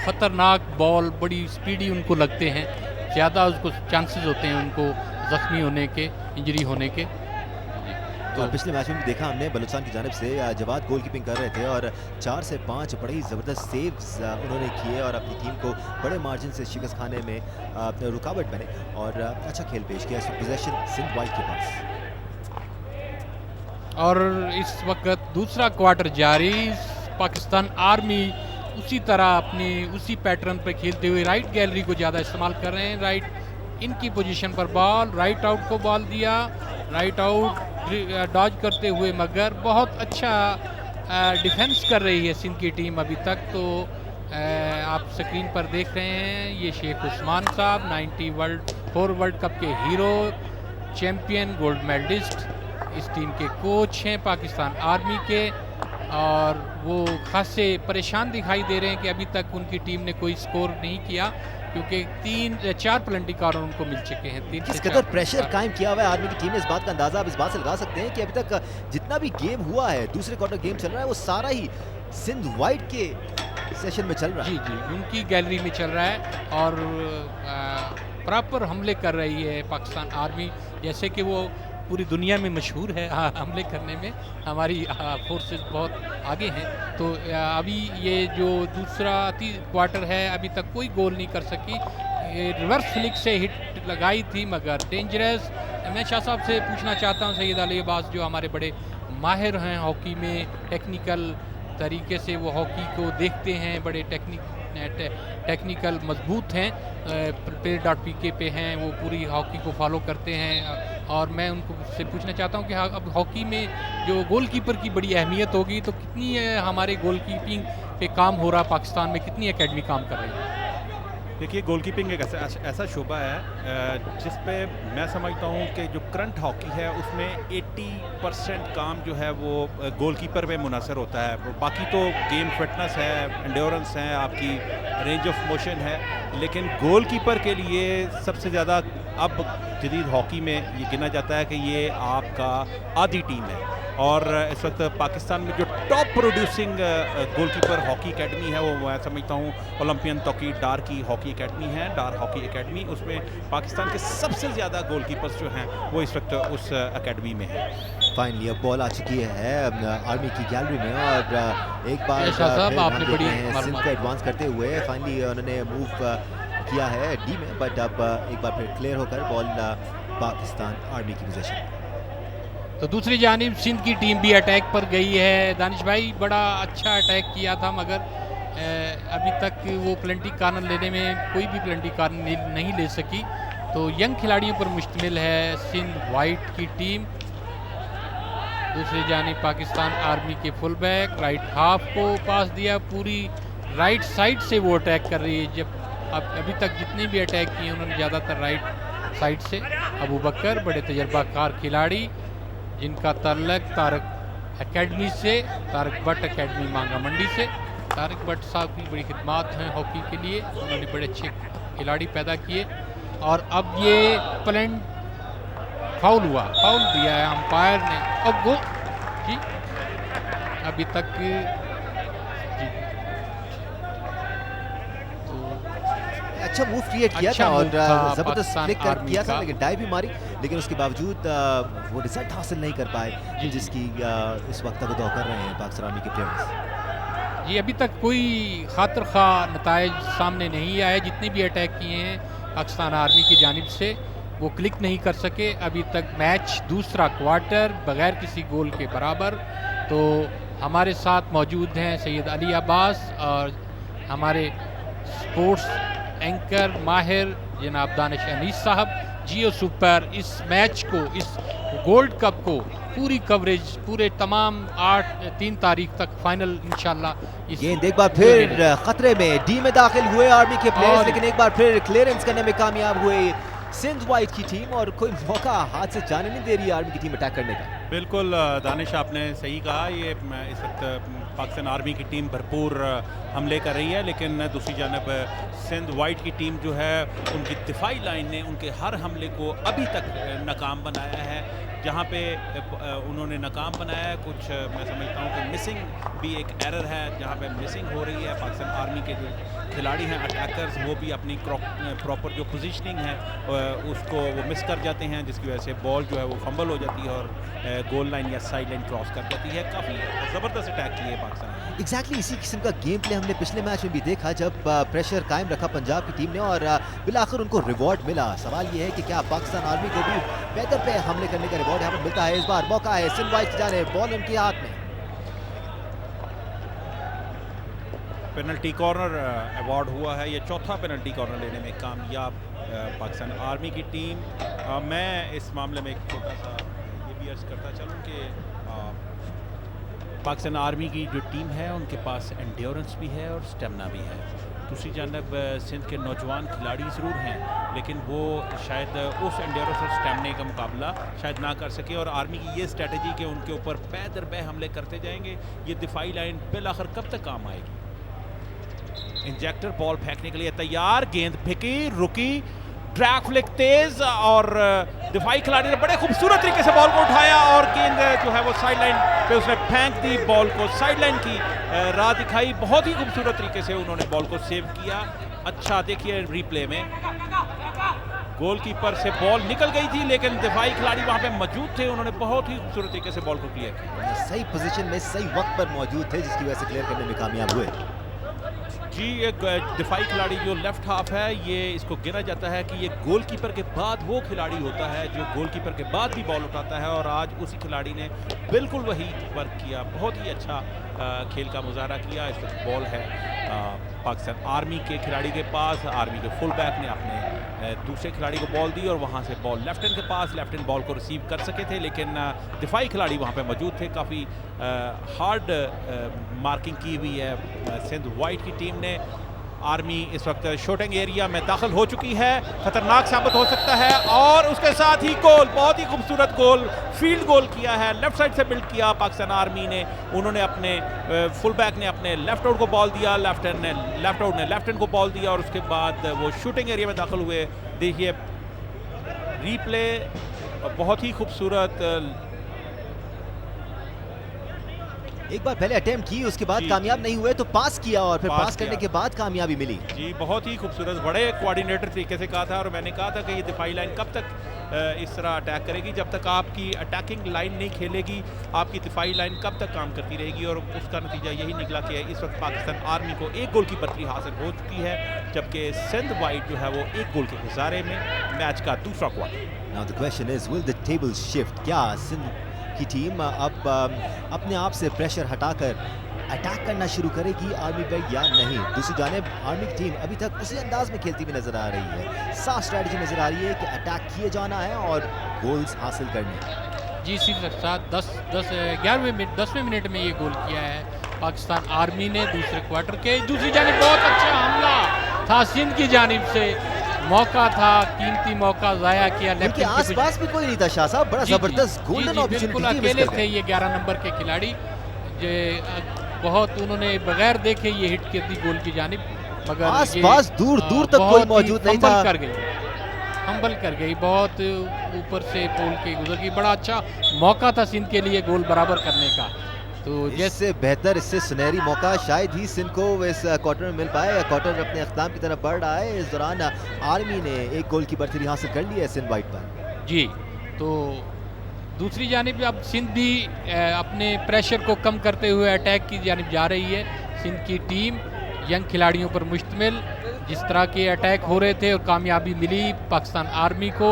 [SPEAKER 3] ख़तरनाक बॉल बड़ी स्पीडी उनको लगते हैं, ज़्यादा उसको चांसेस होते हैं उनको ज़ख्मी होने के, इंजरी होने के।
[SPEAKER 1] तो पिछले मैच में भी देखा हमने, बलूचिस्तान की जानिब से जवाद गोलकीपिंग कर रहे थे और 4 से 5 बड़े ही ज़बरदस्त सेव्स उन्होंने किए और अपनी टीम को बड़े मार्जिन से शिकस्त खाने में रुकावट बने और अच्छा खेल पेश किया। पोजीशन सिंध वाइट के पास,
[SPEAKER 3] और इस वक्त दूसरा क्वार्टर जारी। पाकिस्तान आर्मी उसी तरह अपनी उसी पैटर्न पर खेलते हुए राइट गैलरी को ज़्यादा इस्तेमाल कर रहे हैं। राइट इनकी पोजीशन पर बॉल, राइट आउट को बॉल दिया, राइट आउट डॉज करते हुए, मगर बहुत अच्छा डिफेंस कर रही है सिंध की टीम अभी तक। तो आप स्क्रीन पर देख रहे हैं, ये शेख उस्मान साहब 94 वर्ल्ड कप के हीरो, चैम्पियन, गोल्ड मेडलिस्ट, इस टीम के कोच हैं पाकिस्तान आर्मी के, और वो खासे परेशान दिखाई दे रहे हैं कि अभी तक उनकी टीम ने कोई स्कोर नहीं किया, क्योंकि 3-4 पेनल्टी कार्नर उनको मिल चुके हैं।
[SPEAKER 1] इस कदर प्रेशर कायम किया हुआ है आर्मी की टीम ने, इस बात का अंदाजा आप इस बात से लगा सकते हैं कि अभी तक जितना भी गेम हुआ है, दूसरे क्वार्टर गेम चल रहा है, वो सारा ही सिंध वाइट के सेशन में चल रहा है।
[SPEAKER 3] जी, उनकी गैलरी में चल रहा है और प्रॉपर हमले कर रही है पाकिस्तान आर्मी। जैसे कि वो पूरी दुनिया में मशहूर है हमले करने में, हमारी फोर्सेस बहुत आगे हैं। तो अभी ये जो दूसरा क्वार्टर है अभी तक कोई गोल नहीं कर सकी। रिवर्स फ्लिक से हिट लगाई थी मगर डेंजरस। मैं शाह साहब से पूछना चाहता हूँ, सैयद अली अब्बास जो हमारे बड़े माहिर हैं हॉकी में, टेक्निकल तरीके से वो हॉकी को देखते हैं, बड़े टेक्निकल मजबूत हैं, प्ले.pk पे हैं, वो पूरी हॉकी को फॉलो करते हैं। और मैं उनको से पूछना चाहता हूँ कि अब हॉकी में जो गोलकीपर की बड़ी अहमियत होगी, तो कितनी हमारे गोलकीपिंग पे काम हो रहा पाकिस्तान में, कितनी एकेडमी काम कर रही है?
[SPEAKER 2] देखिए, गोलकीपिंग एक ऐसा शोबा है जिस पे मैं समझता हूँ कि जो करंट हॉकी है उसमें 80% काम जो है वो गोलकीपर पे मुनहसर होता है। बाकी तो गेम फिटनेस है, एंड्योरेंस है, आपकी रेंज ऑफ मोशन है, लेकिन गोलकीपर के लिए सबसे ज़्यादा अब जदीद हॉकी में ये गिना जाता है कि ये आपका आधी टीम है। और इस वक्त पाकिस्तान में जो top producing goalkeeper hockey academy है वो मैं समझता हूँ ओलंपियन तौकीर डार की हॉकी एकेडमी है, डार हॉकी एकेडमी। उसमें पाकिस्तान के सबसे ज़्यादा गोलकीपर्स जो हैं वो इस वक्त उस एकेडमी में हैं।
[SPEAKER 1] फाइनली अब बॉल आ चुकी है आर्मी की गैलरी में और एक बार
[SPEAKER 3] आपने बड़ी
[SPEAKER 1] सिंध को एडवांस करते हुए फाइनली उन्होंने मूव किया है डी में, बट अब एक बार फिर क्लियर होकर बॉल पाकिस्तान आर्मी की पोजीशन।
[SPEAKER 3] तो दूसरी जानिब सिंध की टीम भी अटैक पर गई है। दानिश भाई बड़ा अच्छा अटैक किया था मगर अभी तक वो प्लेंटी कॉर्नर लेने में कोई भी प्लेंटी कॉर्नर नहीं ले सकी। तो यंग खिलाड़ियों पर मुश्तमिल है सिंध वाइट की टीम। दूसरी जानिब पाकिस्तान आर्मी के फुल बैक राइट हाफ को पास दिया, पूरी राइट साइड से वो अटैक कर रही है। जब अभी तक जितने भी अटैक किए उन्होंने ज़्यादातर राइट साइड से। अबू बकर बड़े तजर्बाकार खिलाड़ी जिनका ताल्लुक तारक एकेडमी से, तारक भट्ट एकेडमी मांगा मंडी से। तारक भट्ट साहब की बड़ी खिदमात हैं हॉकी के लिए, उन्होंने बड़े अच्छे खिलाड़ी पैदा किए। और अब ये प्लेंट फाउल हुआ, फाउल दिया है अंपायर ने। अब वो जी अभी तक जी
[SPEAKER 1] अच्छा मूव क्रिएट किया था और जबरदस्त फ्लिक किया था, लेकिन डाई भी मारी, लेकिन उसके बावजूद वो रिजल्ट हासिल नहीं कर पाए जिसकी इस वक्त तक दौड़ कर रहे हैं पाकिस्तान आर्मी के प्लेयर्स।
[SPEAKER 3] जी अभी तक कोई खातिर खा नताइज सामने नहीं आए। जितने भी अटैक किए हैं पाकिस्तान आर्मी की जानिब से वो क्लिक नहीं कर सके। अभी तक मैच दूसरा क्वार्टर बगैर किसी गोल के बराबर। तो हमारे साथ मौजूद हैं सैयद अली अब्बास और हमारे स्पोर्ट्स एंकर माहिर जनाब दानिश अनीस साहब। जियो सुपर इस मैच को, इस गोल्ड कप को पूरी कवरेज पूरे तमाम 3 तारीख तक फाइनल इंशाल्लाह।
[SPEAKER 1] गेंद एक बार फिर खतरे में, डी में दाखिल हुए आर्मी के प्लेयर्स, लेकिन एक बार फिर क्लियरेंस करने में कामयाब हुए सिंध वाइट की टीम और कोई मौका हाथ से जाने नहीं दे रही आर्मी की टीम अटैक करने का।
[SPEAKER 2] बिल्कुल दानिश, आपने सही कहा। ये इस वक्त पाकिस्तान आर्मी की टीम भरपूर हमले कर रही है, लेकिन दूसरी जानब सिंध वाइट की टीम जो है उनकी दिफाई लाइन ने उनके हर हमले को अभी तक नाकाम बनाया है। जहाँ पे उन्होंने नाकाम बनाया है, कुछ मैं समझता हूँ कि मिसिंग भी एक एरर है, जहाँ पे मिसिंग हो रही है। पाकिस्तान आर्मी के जो खिलाड़ी हैं अटैकर्स, वो भी अपनी प्रॉपर जो पोजीशनिंग है उसको वो मिस कर जाते हैं, जिसकी वजह से बॉल जो है वो फंबल हो जाती है और गोल लाइन या साइड लाइन क्रॉस कर जाती है। काफ़ी ज़बरदस्त अटैक किए पाकिस्तान।
[SPEAKER 1] एग्जैक्टली इसी किस्म का गेम प्ले हमने पिछले मैच में भी देखा, जब प्रेशर कायम रखा पंजाब की टीम ने और बिलाखिर उनको रिवॉर्ड मिला। सवाल ये है कि क्या पाकिस्तान आर्मी को भी बेहतर पे हमले करने का रिवॉर्ड यहाँ पर मिलता है? इस बार मौका है सिंध वाइट की जानिब, बॉल उनके हाथ में।
[SPEAKER 2] पेनल्टी कॉर्नर अवार्ड हुआ है, ये चौथा पेनल्टी कॉर्नर लेने में कामयाब पाकिस्तान आर्मी की टीम। मैं इस मामले में एक छोटा सा ये भी अर्ज करता चलूँ कि पाकिस्तान आर्मी की जो टीम है उनके पास एंड्योरेंस भी है और स्टेमिना भी है। दूसरी जानब सिंध के नौजवान खिलाड़ी ज़रूर हैं, लेकिन वो शायद उस एंड्योरेंस और स्टेमिना का मुकाबला शायद ना कर सके। और आर्मी की ये स्ट्रेटजी कि उनके ऊपर पै दर पै हमले करते जाएंगे, ये दिफाई लाइन बिल आखिर कब तक काम आएगी? इंजेक्टर बॉल फेंकने के लिए तैयार, गेंद फेंकी, रुकी, ड्रैग फ्लिक तेज और दिफाई खिलाड़ी ने बड़े खूबसूरत तरीके से बॉल को उठाया और गेंद जो है वो साइड लाइन पे उसने फेंक दी। बॉल को साइड लाइन की राह दिखाई, बहुत ही खूबसूरत तरीके से उन्होंने बॉल को सेव किया। अच्छा देखिए रिप्ले में गोलकीपर से बॉल निकल गई थी, लेकिन दिफाई खिलाड़ी वहां पे मौजूद थे, उन्होंने बहुत ही खूबसूरत तरीके से बॉल को क्लियर किया।
[SPEAKER 1] सही पोजीशन में सही वक्त पर मौजूद थे, जिसकी वजह से क्लियर करने में कामयाब हुए।
[SPEAKER 2] जी, एक दिफाई खिलाड़ी जो लेफ्ट हाफ है, ये इसको गिना जाता है कि ये गोलकीपर के बाद वो खिलाड़ी होता है जो गोलकीपर के बाद भी बॉल उठाता है, और आज उसी खिलाड़ी ने बिल्कुल वही वर्क किया, बहुत ही अच्छा खेल का मुजाहरा किया। इस वक्त बॉल है पाकिस्तान आर्मी के खिलाड़ी के पास। आर्मी के फुल बैक ने अपने दूसरे खिलाड़ी को बॉल दी और वहाँ से बॉल लेफ्ट हैंड के पास, लेफ्ट हैंड बॉल को रिसीव कर सके थे, लेकिन दिफाई खिलाड़ी वहाँ पे मौजूद थे। काफ़ी हार्ड मार्किंग की हुई है सिंध वाइट की टीम ने। आर्मी इस वक्त शूटिंग एरिया में दाखिल हो चुकी है, खतरनाक साबित हो सकता है, और उसके साथ ही गोल, बहुत ही खूबसूरत गोल, फील्ड गोल किया है, लेफ्ट साइड से बिल्ड किया पाकिस्तान आर्मी ने। उन्होंने अपने फुल बैक ने अपने लेफ्ट आउट को बॉल दिया, लेफ्ट आउट ने लेफ्ट हैंड को बॉल दिया, और उसके बाद वो शूटिंग एरिया में दाखिल हुए। देखिए रीप्ले, बहुत ही खूबसूरत।
[SPEAKER 1] एक बार पहले अटेम्प्ट की, उसके बाद कामयाब नहीं हुए तो पास किया, और फिर पास करने के बाद कामयाबी मिली।
[SPEAKER 2] जी, बहुत ही खूबसूरत, बड़े कोऑर्डिनेटर तरीके से कहा था, और मैंने कहा था कि ये दिफाई लाइन कब तक इस तरह अटैक करेगी, जब तक आपकी अटैकिंग लाइन नहीं खेलेगी, आपकी दिफाई लाइन कब तक काम करती रहेगी। और उसका नतीजा यही निकला कि इस वक्त पाकिस्तान आर्मी को 1 गोल की बढ़ती हासिल हो चुकी है, जबकि सिंध वाइट जो है वो 1 गोल के गुजारे में मैच का दूसरा quarter.
[SPEAKER 1] Now the question is, will the table shift? क्या सिंध की टीम अब अपने आप से प्रेशर हटाकर अटैक करना शुरू करेगी आर्मी पे या नहीं? दूसरी जानिब आर्मी की टीम अभी तक उसी अंदाज में खेलती हुई नजर आ रही है। साफ स्ट्रेटजी नजर आ रही है कि अटैक किए जाना है और गोल्स हासिल करने।
[SPEAKER 3] जी सीधे साथ 10वें मिनट में ये गोल किया है पाकिस्तान आर्मी ने दूसरे क्वार्टर के। दूसरी जानिब बहुत अच्छा हमला था सिंध की जानिब से, मौका था, कीमती मौका जाया किया।
[SPEAKER 1] उनके आसपास भी कोई नहीं था शाह साहब, बड़ा जबरदस्त गोल्डन
[SPEAKER 3] बिल्कुल
[SPEAKER 1] अपॉर्चुनिटी
[SPEAKER 3] अकेले थे ये 11 नंबर के खिलाड़ी, जो बहुत उन्होंने बगैर देखे ये हिट की थी गोल की जानिब, मगर
[SPEAKER 1] आसपास दूर दूर तक कोई मौजूद नहीं था।
[SPEAKER 3] हम्बल कर गई, बहुत ऊपर से पोल के गुजर गई। बड़ा अच्छा मौका था सिंध के लिए गोल बराबर करने का। तो
[SPEAKER 1] इससे बेहतर, इससे सुनहरी मौका शायद ही सिंध को इस क्वार्टर में मिल पाए। क्वार्टर अपने अख्ताम की तरफ बढ़ रहा है, इस दौरान आर्मी ने 1 गोल की बढ़तरी हासिल कर ली है सिंध वाइट पर।
[SPEAKER 3] जी, तो दूसरी जानिब अब सिंध भी अपने प्रेशर को कम करते हुए अटैक की जानिब जा रही है। सिंध की टीम यंग खिलाड़ियों पर मुश्तमिल, जिस तरह के अटैक हो रहे थे और कामयाबी मिली पाकिस्तान आर्मी को।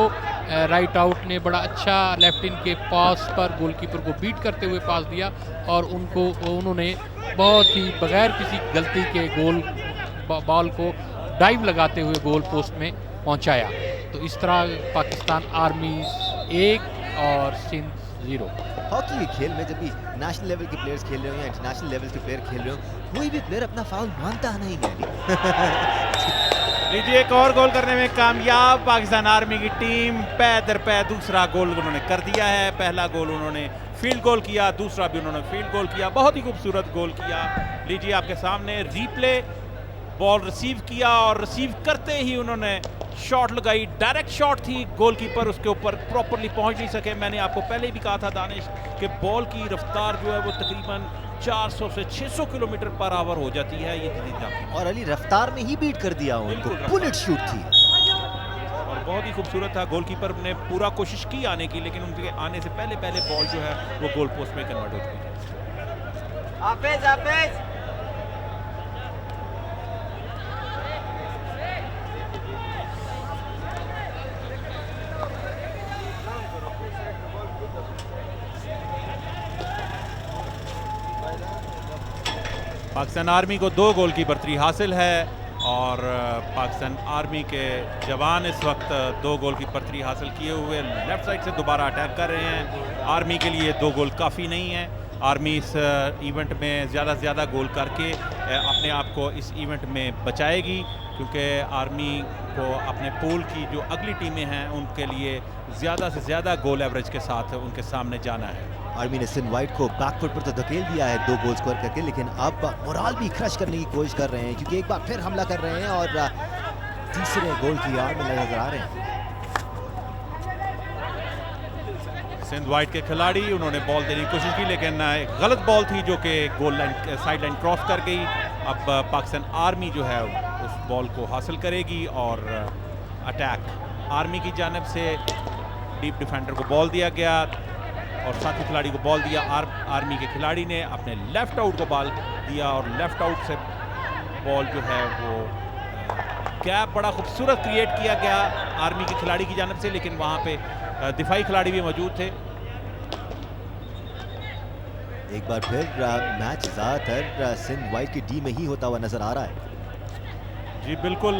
[SPEAKER 3] राइट आउट ने बड़ा अच्छा लेफ्ट इन के पास पर गोलकीपर को बीट करते हुए पास दिया, और उन्होंने बहुत ही बगैर किसी गलती के बॉल को डाइव लगाते हुए गोल पोस्ट में पहुंचाया। तो इस तरह पाकिस्तान आर्मी 1 और सिंध 0।
[SPEAKER 1] हॉकी के खेल में जब भी नेशनल लेवल के प्लेयर्स खेल रहे हो या इंटरनेशनल लेवल के प्लेयर खेल रहे हो, कोई भी प्लेयर अपना फाउल मानता नहीं है।
[SPEAKER 2] लीजिए, एक और गोल करने में कामयाब पाकिस्तान आर्मी की टीम। पै दर पै दूसरा गोल उन्होंने कर दिया है। पहला गोल उन्होंने फील्ड गोल किया, दूसरा भी उन्होंने फील्ड गोल किया, बहुत ही खूबसूरत गोल किया। लीजिए आपके सामने रीप्ले, बॉल रिसीव किया और रिसीव करते ही उन्होंने शॉट लगाई, डायरेक्ट शॉट थी, गोलकीपर उसके ऊपर प्रॉपरली पहुंच नहीं सके। मैंने आपको पहले भी कहा था दानिश कि बॉल की रफ्तार जो है वो तकरीबन 400 से 600 किलोमीटर पर आवर हो जाती है। ये
[SPEAKER 1] और अली रफ्तार में ही बीट कर दिया उनको, बुलेट शूट थी
[SPEAKER 2] और बहुत ही खूबसूरत था। गोलकीपर ने पूरा कोशिश की आने की, लेकिन उनके आने से पहले बॉल जो है वो गोल पोस्ट में कन्वर्ट हो चुकी है। पाकिस्तान आर्मी को 2 गोल की बढ़तरी हासिल है, और पाकिस्तान आर्मी के जवान इस वक्त 2 गोल की बढ़तरी हासिल किए हुए लेफ्ट साइड से दोबारा अटैक कर रहे हैं। आर्मी के लिए 2 गोल काफ़ी नहीं है। आर्मी इस इवेंट में ज़्यादा से ज़्यादा गोल करके अपने आप को इस इवेंट में बचाएगी, क्योंकि आर्मी को अपने पूल की जो अगली टीमें हैं उनके लिए ज़्यादा से ज़्यादा गोल एवरेज के साथ उनके सामने जाना है।
[SPEAKER 1] आर्मी ने सिंध वाइट को बैकफुट पर तो धकेल दिया है 2 गोल स्कोर करके, लेकिन अब मोराल भी क्रश करने की कोशिश कर रहे हैं, क्योंकि एक बार फिर हमला कर रहे हैं और तीसरे गोल की आड़ में नजर आ रहे हैं।
[SPEAKER 2] सिंध वाइट के खिलाड़ी, उन्होंने बॉल देने की कोशिश की, लेकिन एक गलत बॉल थी जो कि goal line side line cross कर गई। अब पाकिस्तान आर्मी जो है उस बॉल को हासिल करेगी और अटैक आर्मी की जानिब से डीप डिफेंडर को बॉल दिया गया और साथी खिलाड़ी को बॉल दिया। आर्मी के खिलाड़ी ने अपने लेफ्ट आउट को बॉल दिया और लेफ्ट आउट से बॉल जो है वो गैप बड़ा खूबसूरत क्रिएट किया गया आर्मी के खिलाड़ी की जानिब से, लेकिन वहाँ पे दिफाई खिलाड़ी भी मौजूद थे।
[SPEAKER 1] एक बार फिर मैच ज़्यादातर सिंध वाइट की टीम में ही होता हुआ नजर आ रहा है।
[SPEAKER 2] जी बिल्कुल,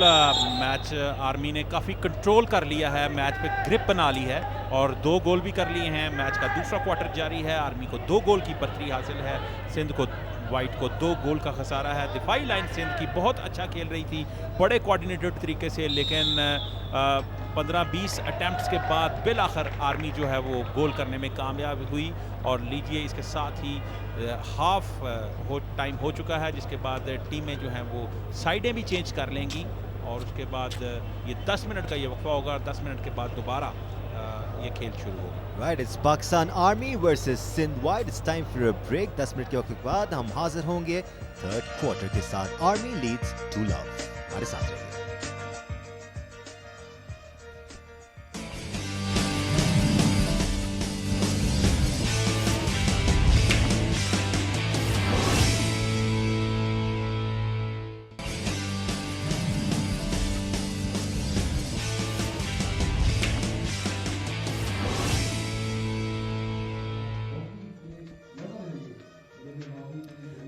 [SPEAKER 2] मैच आर्मी ने काफ़ी कंट्रोल कर लिया है, मैच पे ग्रिप बना ली है और 2 गोल भी कर लिए हैं। मैच का दूसरा क्वार्टर जारी है, आर्मी को 2 गोल की बढ़तरी हासिल है, सिंध को वाइट को 2 गोल का खसारा है। दिफाई लाइन सिंध की बहुत अच्छा खेल रही थी बड़े कोऑर्डिनेटेड तरीके से, लेकिन 15-20 अटैम्प्ट्स के बाद बिल आखिर आर्मी जो है वो गोल करने में कामयाब हुई। और लीजिए इसके साथ ही हाफ टाइम हो चुका है, जिसके बाद टीमें जो हैं वो साइडें भी चेंज कर लेंगी और उसके बाद ये 10 मिनट का ये वक्फा होगा। 10 मिनट के बाद दोबारा ये खेल शुरू होगा।
[SPEAKER 1] Right, it's Pakistan Army versus Sindh White. It's time for a break. 10 minute के वक्त के बाद हम हाजिर होंगे थर्ड क्वार्टर के साथ। Army leads 2-0। हमारे साथ रहिए।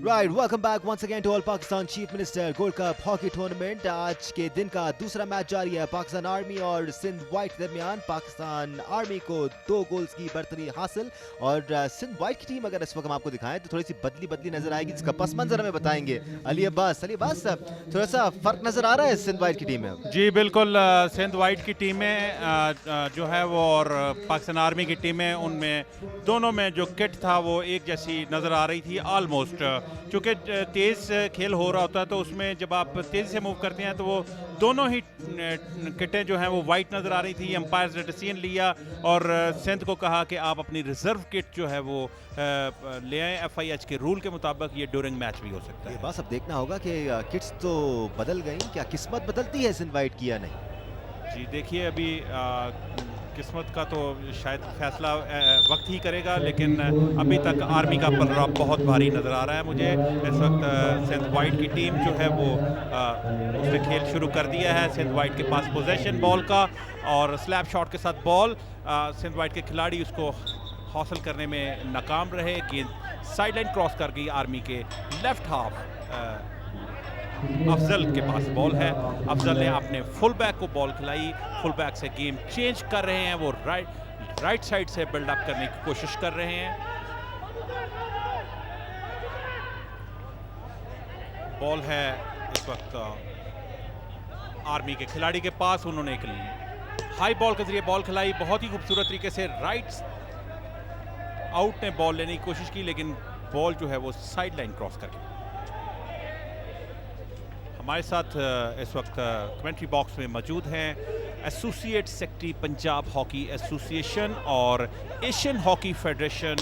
[SPEAKER 1] Right, welcome back once again to All Pakistan Chief Minister Gold Cup Hockey Tournament. आज के दिन का दूसरा मैच जारी है पाकिस्तान आर्मी और सिंध वाइट के दरमियान। पाकिस्तान आर्मी को 2 गोल्स की बढ़तरी हासिल और सिंध वाइट की टीम अगर इस वक्त हम आपको दिखाएं तो थोड़ी सी बदली नजर आएगी, जिसका पस मंजर हमें बताएंगे अली अब्बास। थोड़ा सा फर्क नजर आ रहा है सिंध वाइट की टीम में?
[SPEAKER 2] जी बिल्कुल, सिंध वाइट की टीमें जो है वो और पाकिस्तान आर्मी की टीमें, उनमें दोनों में जो किट था वो एक जैसी नज़र आ रही थी ऑलमोस्ट। चूँकि तेज़ खेल हो रहा होता है तो उसमें जब आप तेज़ी से मूव करते हैं तो वो दोनों ही किटें जो हैं वो वाइट नज़र आ रही थी। एम्पायर्स ने डिसीजन लिया और सिंध को कहा कि आप अपनी रिजर्व किट जो है वो ले आएँ। FIH के रूल के मुताबिक ये ड्यूरिंग मैच भी हो सकता है।
[SPEAKER 1] बस अब देखना होगा कि किट्स तो बदल गई, क्या किस्मत बदलती है सिंध वाइट की या नहीं?
[SPEAKER 2] जी देखिए, अभी किस्मत का तो शायद फैसला वक्त ही करेगा, लेकिन अभी तक आर्मी का पलड़ा बहुत भारी नज़र आ रहा है मुझे। इस वक्त सिंध वाइट की टीम जो है वो उसने खेल शुरू कर दिया है। सिंध वाइट के पास पोजेशन बॉल का और स्लैप शॉट के साथ बॉल, सिंध वाइट के खिलाड़ी उसको हासिल करने में नाकाम रहे। गेंद साइडलाइन क्रॉस कर गई आर्मी के लेफ्ट हाफ। अफजल के पास बॉल है, अफजल ने अपने फुल बैक को बॉल खिलाई। फुल बैक से गेम चेंज कर रहे हैं, वो राइट साइड से बिल्डअप करने की कोशिश कर रहे हैं। बॉल है इस वक्त आर्मी के खिलाड़ी के पास, उन्होंने एक हाई बॉल के जरिए बॉल खिलाई बहुत ही खूबसूरत तरीके से। राइट आउट ने बॉल लेने की कोशिश की, लेकिन बॉल जो है वो साइड लाइन क्रॉस कर गई। हमारे साथ इस वक्त कमेंट्री बॉक्स में मौजूद हैं associate secretary Punjab hockey association और एशियन हॉकी फेडरेशन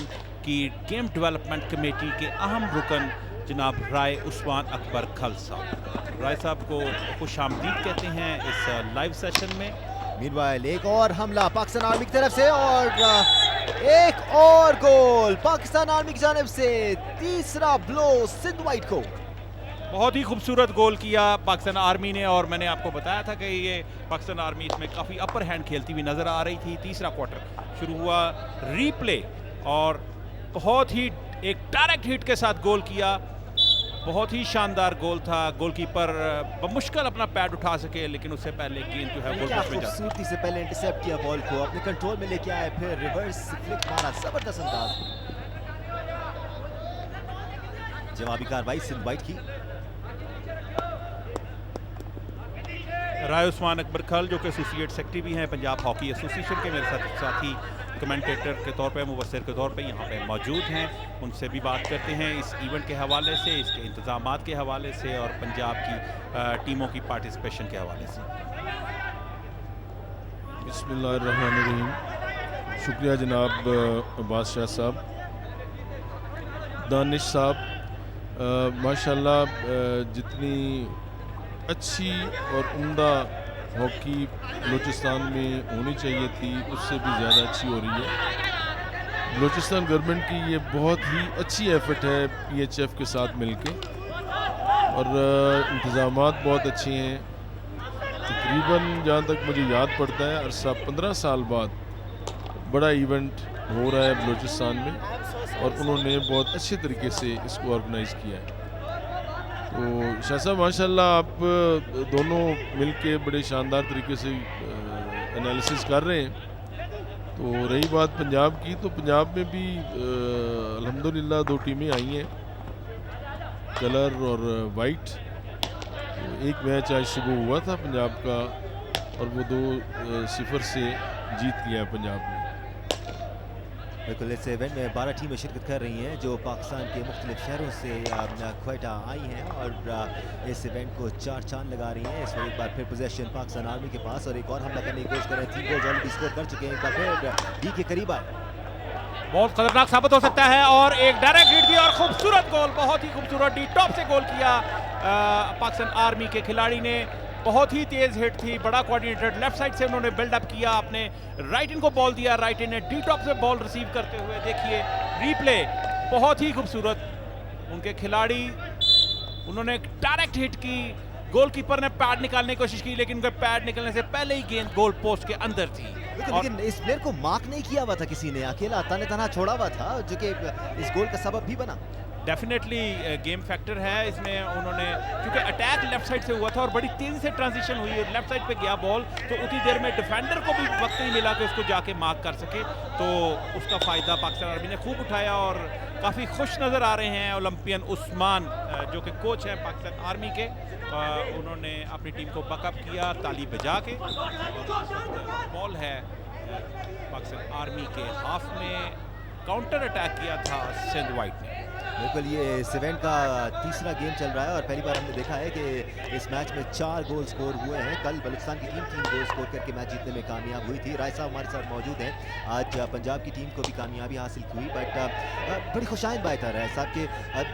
[SPEAKER 2] की गेम डेवलपमेंट कमेटी के अहम रुकन जनाब राय उस्मान अकबर खल साहब। राय साहब को खुशामदीद कहते हैं इस लाइव सेशन में।
[SPEAKER 1] मीनवाइल एक और हमला पाकिस्तान आर्मी की तरफ से और एक और गोल पाकिस्तान आर्मी की जानिब से। तीसरा ब्लो सिंध वाइट को।
[SPEAKER 2] बहुत ही खूबसूरत गोल किया पाकिस्तान आर्मी ने और मैंने आपको बताया था कि ये पाकिस्तान आर्मी इसमें काफ़ी अपर हैंड खेलती हुई नज़र आ रही थी। तीसरा क्वार्टर शुरू हुआ, रीप्ले और बहुत ही एक डायरेक्ट हिट के साथ गोल किया। बहुत ही शानदार गोल था। गोलकीपर बमुश्किल अपना पैड उठा सके, लेकिन उससे पहले गेंद जो है गोल पोस्ट में जा
[SPEAKER 1] खूबसूरती से पहले इंटरसेप्ट किया, बॉल को अपने कंट्रोल में लेके आए, फिर रिवर्स फ्लिक मारा, जबरदस्त अंदाज। जवाबी कार्रवाई सिंध वाइट की।
[SPEAKER 2] राय उस्मान अकबर खल जो कि एसोसिएट सेक्रेटरी भी हैं पंजाब हॉकी एसोसिएशन के, मेरे साथी कमेंटेटर के तौर पे, मुबस्सिर के तौर पे यहाँ पे मौजूद हैं। उनसे भी बात करते हैं इस इवेंट के हवाले से, इसके इंतजामात के हवाले से और पंजाब की टीमों की पार्टिसिपेशन के हवाले से।
[SPEAKER 4] बिस्मिल्लाहिर्रहमानिर्रहीम। शुक्रिया जनाब अब्बास शाह साहब, दानिश साहब। माशाल्लाह जितनी अच्छी और उम्दा हॉकी बलूचिस्तान में होनी चाहिए थी उससे भी ज़्यादा अच्छी हो रही है। बलूचिस्तान गवर्नमेंट की ये बहुत ही अच्छी एफर्ट है PHF के साथ मिलके, और इंतज़ामात बहुत अच्छे हैं। तकरीबन जहाँ तक मुझे याद पड़ता है अरसा 15 साल बाद बड़ा इवेंट हो रहा है बलूचिस्तान में, और उन्होंने बहुत अच्छे तरीके से इसको ऑर्गेनाइज़ किया है। तो शाह साहब माशाल्लाह आप दोनों मिलके बड़े शानदार तरीके से एनालिसिस कर रहे हैं। तो रही बात पंजाब की, तो पंजाब में भी अल्हम्दुलिल्लाह 2 टीमें आई हैं, कलर और वाइट। तो एक मैच आज सुबह हुआ था पंजाब का, और वो 2-0 से जीत गया पंजाब ने।
[SPEAKER 1] बिल्कुल, इस इवेंट में 12 टीमें शिरकत कर रही हैं जो पाकिस्तान के मुख्तलिफ शहरों से क्वेटा आई हैं, और इस इवेंट को 4 चांद लगा रही हैं। इस वक्त एक बार फिर पोजीशन पाकिस्तान आर्मी के पास, और एक और हमला करने की कोशिश कर रहे हैं। 3 गोल ऑलरेडी स्कोर कर चुके हैं, एक बार फिर डी के करीब आए।
[SPEAKER 2] बहुत खतरनाक साबित हो सकता है, और एक डायरेक्ट हिट दिया और खूबसूरत गोल, बहुत ही खूबसूरत डी टॉप से गोल किया पाकिस्तान आर्मी के खिलाड़ी ने। बहुत ही तेज हिट थी, बड़ा कोऑर्डिनेटेड लेफ्ट साइड से उन्होंने बिल्डअप किया, अपने राइट इन को बॉल दिया, राइट इन ने डी टॉप से बॉल रिसीव करते हुए देखिए रिप्ले, बहुत ही खूबसूरत उनके खिलाड़ी। उन्होंने डायरेक्ट हिट की, गोलकीपर ने पैड निकालने की कोशिश की, लेकिन उनके पैड निकलने से पहले ही गेंद गोल पोस्ट के अंदर थी।
[SPEAKER 1] लेकिन इस प्लेयर को मार्क नहीं किया हुआ था किसी ने, अकेला तने तना छोड़ा हुआ था, जो कि इस गोल का सबब भी बना।
[SPEAKER 2] डेफिनेटली गेम फैक्टर है इसमें। उन्होंने क्योंकि अटैक लेफ्ट साइड से हुआ था और बड़ी तेजी से ट्रांजिशन हुई, और लेफ्ट साइड पे गया बॉल, तो उतनी देर में डिफेंडर को भी वक्त नहीं मिला कि उसको जाके मार्क कर सके। तो उसका फ़ायदा पाकिस्तान आर्मी ने खूब उठाया, और काफ़ी खुश नज़र आ रहे हैं ओलंपियन उस्मान जो कि कोच हैं पाकिस्तान आर्मी के। उन्होंने अपनी टीम को बकअप किया ताली बजा के। बॉल है पाकिस्तान आर्मी के हाफ में, काउंटर अटैक किया था सिंध वाइट ने।
[SPEAKER 1] बिल्कुल, ये इस इवेंट का तीसरा गेम चल रहा है, और पहली बार हमने देखा है कि इस मैच में 4 गोल स्कोर हुए हैं। कल बलूचिस्तान की टीम 3 गोल स्कोर करके मैच जीतने में कामयाब हुई थी। राय साहब हमारे साथ मौजूद हैं। आज पंजाब की टीम को भी कामयाबी हासिल हुई, बट बड़ी खुशाइन बात है राय साहब के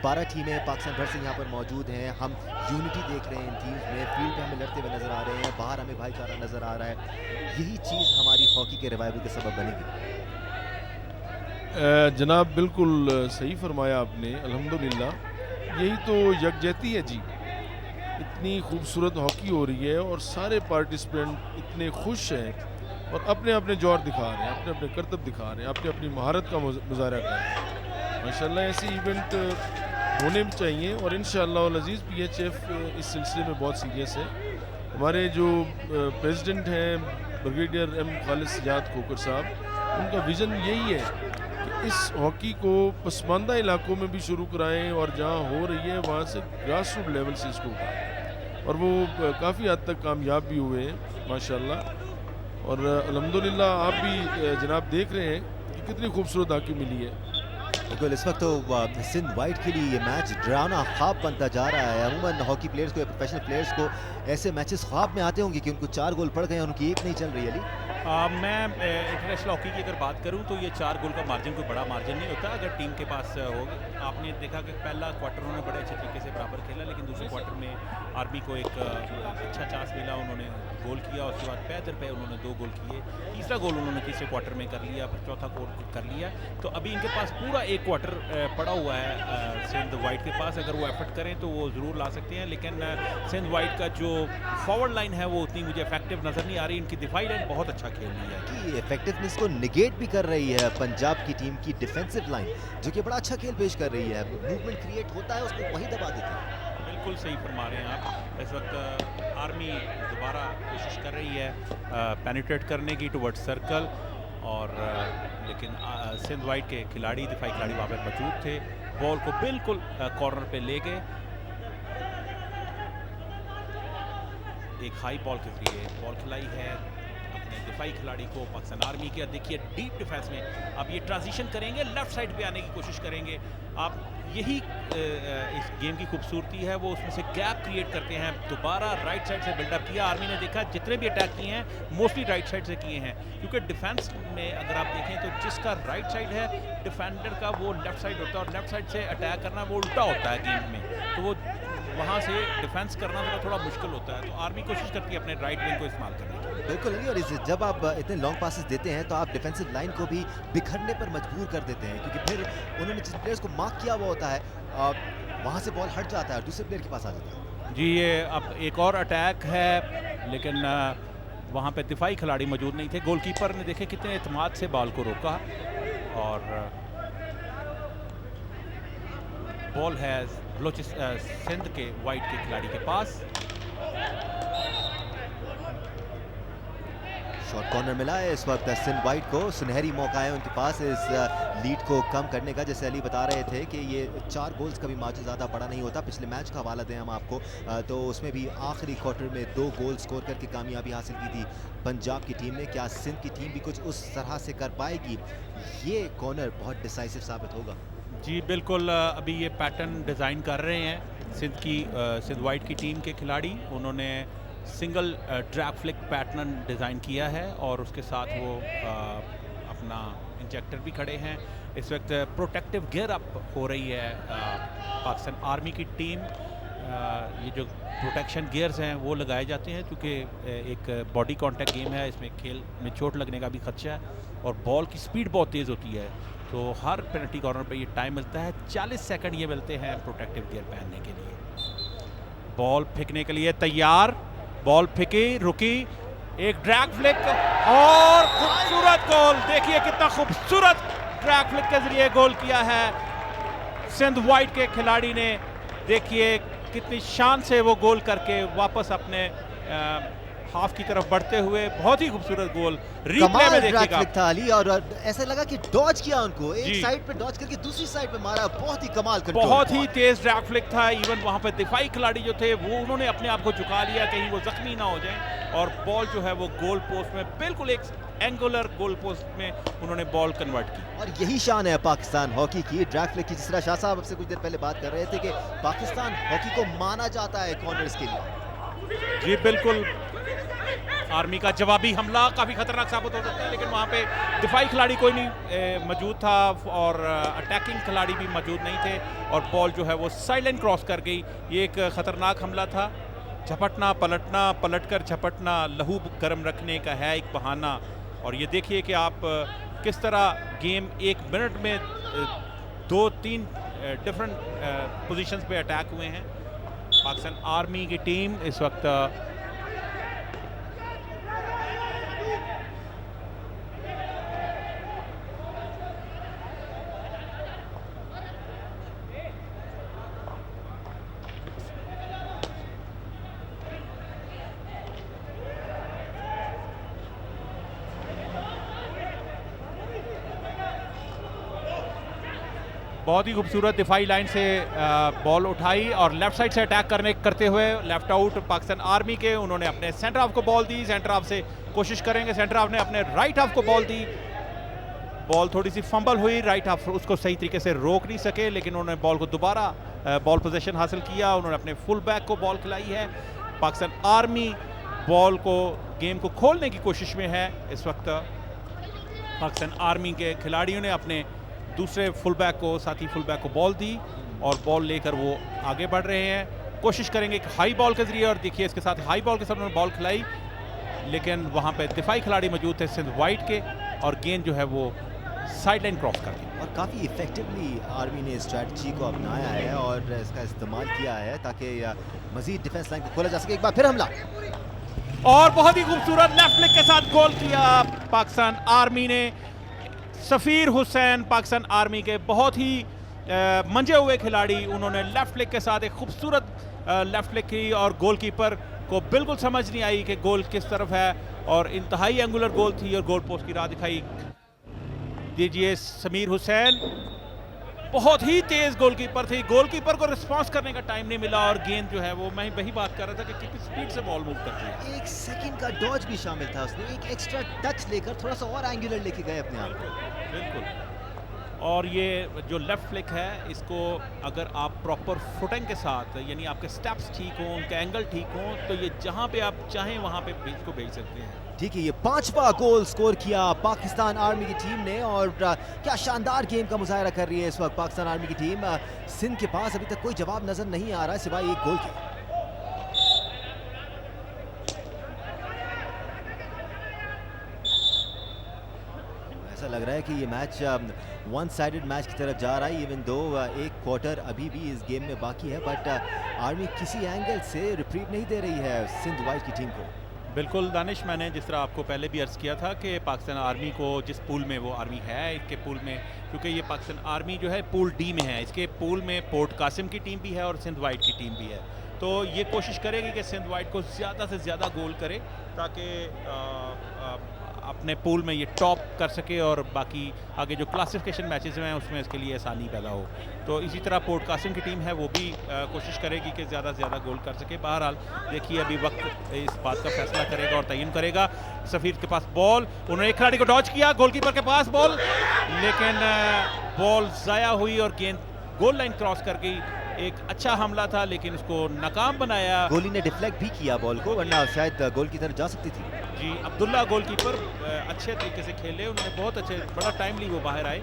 [SPEAKER 1] 12 टीमें पाकिस्तान भर से यहाँ पर मौजूद हैं। हम यूनिटी देख रहे हैं इन टीम्स में, फील्ड में हमें लड़ते हुए नज़र आ रहे हैं, बाहर हमें भाईचारा नज़र आ रहा है। यही चीज़ हमारी हॉकी के रिवाइवल के सबब बनेगी।
[SPEAKER 4] जनाब बिल्कुल सही फरमाया आपने, अल्हम्दुलिल्लाह यही तो यकजहती है जी। इतनी खूबसूरत हॉकी हो रही है, और सारे पार्टिसिपेंट इतने खुश हैं, और अपने अपने जोर दिखा रहे हैं, अपने अपने करतब दिखा रहे हैं, अपनी अपनी महारत का मुजाहरा कर रहे हैं। माशाल्लाह ऐसे इवेंट होने भी चाहिए, और इंशाअल्लाह अज़ीज़ PHF इस सिलसिले में बहुत सीरियस है। हमारे जो प्रेसिडेंट हैं ब्रिगेडियर M खालिद सजाद खोकर साहब, उनका विज़न यही है इस हॉकी को पसमानदा इलाकों में भी शुरू कराएं, और जहाँ हो रही है वहाँ से ग्रास रूट लेवल से इसको उठाएं, और वो काफ़ी हद तक कामयाब भी हुए हैं माशाल्लाह। और अल्हम्दुलिल्लाह आप भी जनाब देख रहे हैं कि कितनी खूबसूरत हॉकी मिली है।
[SPEAKER 1] बिल्कुल, इस वक्त तो सिंध वाइट के लिए ये मैच डरावना ख्वाब बनता जा रहा है। अमूमन हॉकी प्लेयर्स को, प्रोफेशनल प्लेयर्स को ऐसे मैचेस ख्वाब में आते होंगे कि उनको 4 गोल पड़ गए हैं, उनकी एक नहीं चल रही है।
[SPEAKER 2] मैं इंटरनेशनल हॉकी की अगर बात करूं तो ये 4 गोल का मार्जिन कोई बड़ा मार्जिन नहीं होता अगर टीम के पास होगा। आपने देखा कि पहला क्वार्टर उन्होंने बड़े अच्छे तरीके से बराबर खेला, लेकिन दूसरे क्वार्टर में आर्मी को एक अच्छा चांस मिला, उन्होंने गोल किया, उसके बाद पैदल पे उन्होंने 2 गोल किए, तीसरा गोल उन्होंने तीसरे क्वार्टर में कर लिया, फिर चौथा गोल कर लिया। तो अभी इनके पास पूरा एक क्वार्टर पड़ा हुआ है सिंध वाइट के पास। अगर वो एफर्ट करें तो वो ज़रूर ला सकते हैं, लेकिन सिंध वाइट का जो फॉरवर्ड लाइन है वो उतनी मुझे इफेक्टिव नज़र नहीं आ रही। इनकी दिफाई लाइन बहुत अच्छा खेल रही है
[SPEAKER 1] कि इफेक्टिवनेस को निगेट भी कर रही है पंजाब की टीम की डिफेंसिव लाइन, जो कि बड़ा अच्छा खेल पेश कर रही है। मूवमेंट क्रिएट होता है, उसको वही दबा देती है।
[SPEAKER 2] बिल्कुल सही फरमा रहे हैं आप। इस वक्त आर्मी दोबारा कोशिश कर रही है पेनिट्रेट करने की टुवर्ड्स सर्कल, और लेकिन सिंध वाइट के खिलाड़ी, दिफाई खिलाड़ी वहाँ पर मौजूद थे, बॉल को बिल्कुल कॉर्नर पे ले गए। एक हाई बॉल के जरिए बॉल खिलाई है अपने दिफाई खिलाड़ी को पाकिस्तान आर्मी के। देखिए डीप डिफेंस में अब ये ट्रांजिशन करेंगे, लेफ्ट साइड पे आने की कोशिश करेंगे। आप यही इस गेम की खूबसूरती है, वो उसमें से गैप क्रिएट करते हैं। दोबारा राइट साइड से बिल्डअप किया आर्मी ने, देखा जितने भी अटैक किए हैं मोस्टली राइट साइड से किए हैं, क्योंकि डिफेंस में अगर आप देखें तो जिसका राइट साइड है डिफेंडर का वो लेफ्ट साइड होता है, और लेफ्ट साइड से अटैक करना वो उल्टा होता है गेम में। तो वो वहाँ से डिफेंस करना थोड़ा मुश्किल होता है, तो आर्मी कोशिश करती है अपने राइट विंग को इस्तेमाल करने की।
[SPEAKER 1] बिल्कुल नहीं, और जब आप इतने लॉन्ग पासेस देते हैं तो आप डिफेंसिव लाइन को भी बिखरने पर मजबूर कर देते हैं, क्योंकि फिर उन्होंने जिस प्लेयर्स को मार्क किया हुआ होता है वहाँ से बॉल हट जाता है और दूसरे प्लेयर के पास आ जाता है।
[SPEAKER 2] जी, ये अब एक और अटैक है, लेकिन वहाँ पे दिफाई खिलाड़ी मौजूद नहीं थे। गोलकीपर ने देखे कितने एतमाद से बॉल को रोका, और बॉल है सिंध के वाइट के खिलाड़ी के पास।
[SPEAKER 1] शॉर्ट कॉर्नर मिला है इस वक्त सिंध वाइट को, सुनहरी मौका है उनके पास इस लीड को कम करने का। जैसे अली बता रहे थे कि ये 4 गोल्स का भी मार्जिन ज़्यादा बड़ा नहीं होता। पिछले मैच का हवाला दें हम आपको, तो उसमें भी आखिरी क्वार्टर में 2 गोल स्कोर करके कामयाबी हासिल की थी पंजाब की टीम ने। क्या सिंध की टीम भी कुछ उस तरह से कर पाएगी? ये कॉर्नर बहुत डिसाइसिव साबित होगा।
[SPEAKER 2] जी बिल्कुल, अभी ये पैटर्न डिज़ाइन कर रहे हैं सिंध वाइट की टीम के खिलाड़ी। उन्होंने single drag flick pattern design किया है और उसके साथ वो अपना इंजेक्टर भी खड़े हैं। इस वक्त प्रोटेक्टिव गियर अप हो रही है पाकिस्तान आर्मी की टीम। ये जो प्रोटेक्शन गियर्स हैं वो लगाए जाते हैं क्योंकि एक बॉडी कांटेक्ट गेम है, इसमें खेल में चोट लगने का भी खदशा है और बॉल की स्पीड बहुत तेज़ होती है, तो हर पेनल्टी कॉर्नर पे ये टाइम मिलता है। 40 सेकंड ये मिलते हैं प्रोटेक्टिव गियर पहनने के लिए। बॉल फेंकने के लिए तैयार, बॉल फेंकी, रुकी, एक ड्रैग फ्लिक और खूबसूरत गोल। देखिए कितना खूबसूरत ड्रैग फ्लिक के जरिए गोल किया है सिंध वाइट के खिलाड़ी ने। देखिए कितनी शान से वो गोल करके वापस अपने हाफ की तरफ बढ़ते हुए, बहुत ही खूबसूरत गोल। रिप्ले में देखिएगा
[SPEAKER 1] था अली, और ऐसा लगा कि डॉज किया उनको, एक साइड पे डॉज करके दूसरी साइड पे मारा। बहुत ही कमाल कंट्रोल,
[SPEAKER 2] बहुत ही तेज ड्रैग फ्लिक था। इवन वहां पे दिफाई खिलाड़ी जो थे वो उन्होंने अपने आप को झुका लिया कहीं वो जख्मी ना हो जाए, और बॉल जो है वो गोल पोस्ट में बिल्कुल एक एंगुलर गोल पोस्ट में उन्होंने बॉल कन्वर्ट की।
[SPEAKER 1] और यही शान है पाकिस्तान हॉकी की, ड्रैग फ्लिक की। जिस तरह शाह साहब आपसे कुछ देर पहले बात कर रहे थे कि पाकिस्तान हॉकी को माना जाता है कॉर्नर्स के लिए।
[SPEAKER 2] जी बिल्कुल, आर्मी का जवाबी हमला काफ़ी खतरनाक साबित हो सकता है, लेकिन वहाँ पे दिफाई खिलाड़ी कोई नहीं मौजूद था और अटैकिंग खिलाड़ी भी मौजूद नहीं थे, और बॉल जो है वो साइलेंट क्रॉस कर गई। ये एक ख़तरनाक हमला था। झपटना पलटना, पलटकर झपटना लहू गर्म रखने का है एक बहाना। और ये देखिए कि आप किस तरह गेम 1 मिनट में 2-3 डिफरेंट पोजीशंस पे अटैक हुए हैं। पाकिस्तान आर्मी की टीम इस वक्त बहुत ही खूबसूरत दिफाई लाइन से बॉल उठाई और लेफ्ट साइड से अटैक करते हुए लेफ्ट आउट पाकिस्तान आर्मी के। उन्होंने अपने सेंटर हाफ को बॉल दी, सेंटर हाफ से कोशिश करेंगे, सेंटर हाफ ने अपने राइट हाफ को बॉल दी। बॉल थोड़ी सी फंबल हुई, राइट हाफ उसको सही तरीके से रोक नहीं सके, लेकिन उन्होंने बॉल को दोबारा बॉल पोजीशन हासिल किया। उन्होंने अपने फुल बैक को बॉल खिलाई है। पाकिस्तान आर्मी बॉल को गेम को खोलने की कोशिश में है इस वक्त। पाकिस्तान आर्मी के खिलाड़ियों ने अपने दूसरे फुल बैक को, साथी फुल बैक को बॉल दी और बॉल लेकर वो आगे बढ़ रहे हैं। कोशिश करेंगे एक हाई बॉल के जरिए, और देखिए इसके साथ हाई बॉल के साथ उन्होंने बॉल खिलाई, लेकिन वहाँ पे दिफाई खिलाड़ी मौजूद थे सिंध वाइट के, और गेंद जो है वो साइड लाइन क्रॉस कर दी।
[SPEAKER 1] और काफ़ी इफेक्टिवली आर्मी ने स्ट्रैटेजी को अपनाया है और इसका इस्तेमाल किया है ताकि मजीद डिफेंस लाइन को खोला जा सके। एक बार फिर हमला,
[SPEAKER 2] और बहुत ही खूबसूरत लेफ्ट फ्लिक के साथ गोल किया पाकिस्तान आर्मी ने। सफ़ीर हुसैन पाकिस्तान आर्मी के बहुत ही मंजे हुए खिलाड़ी, उन्होंने लेफ्ट फ्लिक के साथ एक खूबसूरत लेफ्ट फ्लिक की और गोलकीपर को बिल्कुल समझ नहीं आई कि गोल किस तरफ है, और इंतहाई एंगुलर गोल थी और गोल पोस्ट की राह दिखाई। दीजिए समीर हुसैन, बहुत ही तेज गोलकीपर थी, गोलकीपर को रिस्पांस करने का टाइम नहीं मिला, और गेंद जो है वो, मैं वही बात कर रहा था कि कितनी स्पीड से बॉल मूव करती है।
[SPEAKER 1] 1 सेकंड का डॉज भी शामिल था उसमें, एक एक्स्ट्रा टच लेकर थोड़ा सा और एंगुलर लेके गए अपने आप को।
[SPEAKER 2] बिल्कुल। और ये जो लेफ़्ट फ्लिक है इसको अगर आप प्रॉपर फुटिंग के साथ यानी आपके स्टेप्स ठीक हों, उनके एंगल ठीक हों, तो ये जहाँ पे आप चाहें वहाँ पे इसको भेज सकते हैं।
[SPEAKER 1] ठीक है, ये 5वां गोल स्कोर किया पाकिस्तान आर्मी की टीम ने और क्या शानदार गेम का मुजाहरा कर रही है इस वक्त पाकिस्तान आर्मी की टीम। सिंध के पास अभी तक कोई जवाब नजर नहीं आ रहा सिवाय एक गोल के। ऐसा लग रहा है कि ये मैच वन साइडेड मैच की तरफ जा रहा है, इवन दो एक क्वार्टर अभी भी इस गेम में बाकी है, बट आर्मी किसी एंगल से रिप्रीव नहीं दे रही है सिंध वाइट की टीम को।
[SPEAKER 2] बिल्कुल दानिश, मैंने जिस तरह आपको पहले भी अर्ज़ किया था कि पाकिस्तान आर्मी को जिस पूल में वो आर्मी है, इसके पूल में, क्योंकि ये पाकिस्तान आर्मी जो है पूल डी में है, इसके पूल में पोर्ट कासिम की टीम भी है और सिंध वाइट की टीम भी है, तो ये कोशिश करेगी कि सिंध वाइट को ज़्यादा से ज़्यादा गोल करे ताकि अपने पूल में ये टॉप कर सके और बाकी आगे जो क्लासिफिकेशन मैचेस हैं उसमें इसके लिए आसानी पैदा हो। तो इसी तरह पोर्ट कासिम की टीम है वो भी कोशिश करेगी कि ज़्यादा से ज़्यादा गोल कर सके। बहरहाल देखिए अभी वक्त इस बात का फैसला करेगा और तयन करेगा। सफ़ीर के पास बॉल, उन्होंने एक खिलाड़ी को डॉच किया, गोलकीपर के पास बॉल, लेकिन बॉल ज़ाया हुई और गेंद गोल लाइन क्रॉस कर गई। एक अच्छा हमला था लेकिन उसको नाकाम बनाया।
[SPEAKER 1] गोली ने डिफ्लेक्ट भी किया बॉल को, वरना शायद गोल की तरफ जा सकती थी।
[SPEAKER 2] जी, अब्दुल्ला गोलकीपर अच्छे तरीके से खेले, उन्होंने बहुत अच्छे, बड़ा टाइमली वो बाहर आए।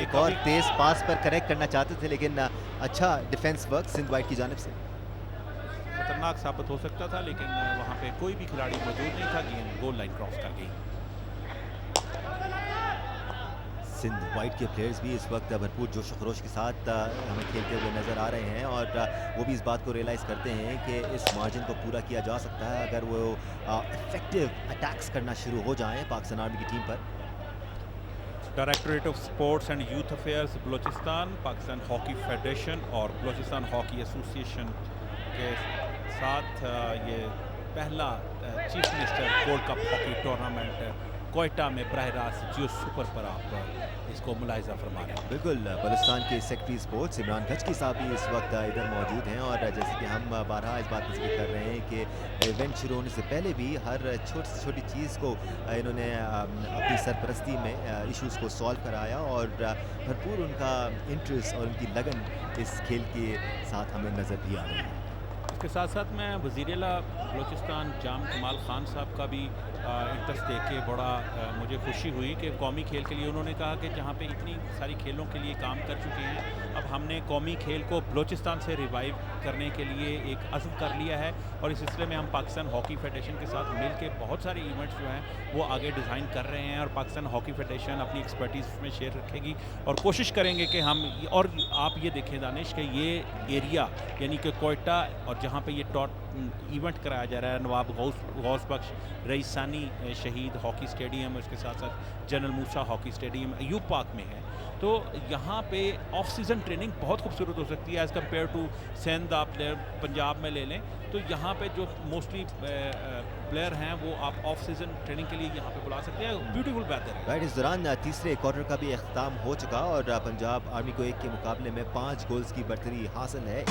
[SPEAKER 1] एक और तेज पास पर कनेक्ट करना चाहते थे लेकिन अच्छा डिफेंस वर्क सिंध वाइट की जानिब से।
[SPEAKER 2] खतरनाक साबित हो सकता था लेकिन वहाँ पे कोई भी खिलाड़ी मौजूद नहीं था, गेंद गोल लाइन क्रॉस कर गई।
[SPEAKER 1] सिंध वाइट के प्लेयर्स भी इस वक्त भरपूर जोश खरोश के साथ हमें खेलते हुए नज़र आ रहे हैं और वो भी इस बात को रियलाइज़ करते हैं कि इस मार्जिन को पूरा किया जा सकता है अगर वो इफेक्टिव अटैक्स करना शुरू हो जाएं पाकिस्तान आर्मी की टीम पर।
[SPEAKER 2] Directorate of sports and youth affairs Balochistan, Pakistan hockey federation और बलूचिस्तान हॉकी एसोसिएशन के साथ ये पहला chief minister gold cup hockey tournament Quetta में बराह रास्त जियो सुपर पर आप इसको मुलाहिजा फरमा रहे हैं।
[SPEAKER 1] बिल्कुल, बलूचिस्तान के सेक्रेटरी स्पोर्ट्स इमरान गजकी साहब भी इस वक्त इधर मौजूद हैं और जैसे कि हम बारहा इस बात का जिक्र कर रहे हैं कि इवेंट शुरू होने से पहले भी हर छोटी से छोटी चीज़ को इन्होंने अपनी सरपरस्ती में इश्यूज़ को सॉल्व कराया और भरपूर उनका इंटरेस्ट और उनकी लगन इस खेल के साथ हमें नज़र भी आ रही है।
[SPEAKER 2] इसके साथ साथ मैं वज़ीर-ए-आला बलूचिस्तान जाम कमाल खान साहब का भी इंटरेस्ट देख के बड़ा मुझे खुशी हुई कि कौमी खेल के लिए उन्होंने कहा कि जहाँ पे इतनी सारी खेलों के लिए काम कर चुके हैं, अब हमने कौमी खेल को बलूचिस्तान से रिवाइव करने के लिए एक अज़्म कर लिया है और इस सिलसिले में हम पाकिस्तान हॉकी फेडरेशन के साथ मिल के बहुत सारे इवेंट्स जो हैं वो आगे डिज़ाइन कर रहे हैं और पाकिस्तान हॉकी फेडरेशन अपनी एक्सपर्टीज़ उसमें शेयर रखेगी और कोशिश करेंगे कि हम, और आप ये देखें दानिश कि ये एरिया यानी कि कोयटा और जहाँ पे ये इवेंट कराया जा रहा है नवाब गौस बख्श रईसानी शहीद हॉकी स्टेडियम, उसके साथ साथ जनरल मूसा हॉकी स्टेडियम अयूब पार्क में है, तो यहाँ पे ऑफ सीज़न ट्रेनिंग बहुत खूबसूरत हो सकती है एज़ कम्पेयर टू सिंध। आप पंजाब में ले लें तो यहाँ पे जो मोस्टली प्लेयर हैं वो आप ऑफ सीज़न ट्रेनिंग के लिए यहाँ पे बुला सकते हैं। ब्यूटीफुल वेदर है।
[SPEAKER 1] राइट, इस दौरान तीसरे क्वार्टर का भी अख्ताम हो चुका और पंजाब आर्मी को 1 के मुकाबले में 5 गोल्स की बढ़तरी हासिल है।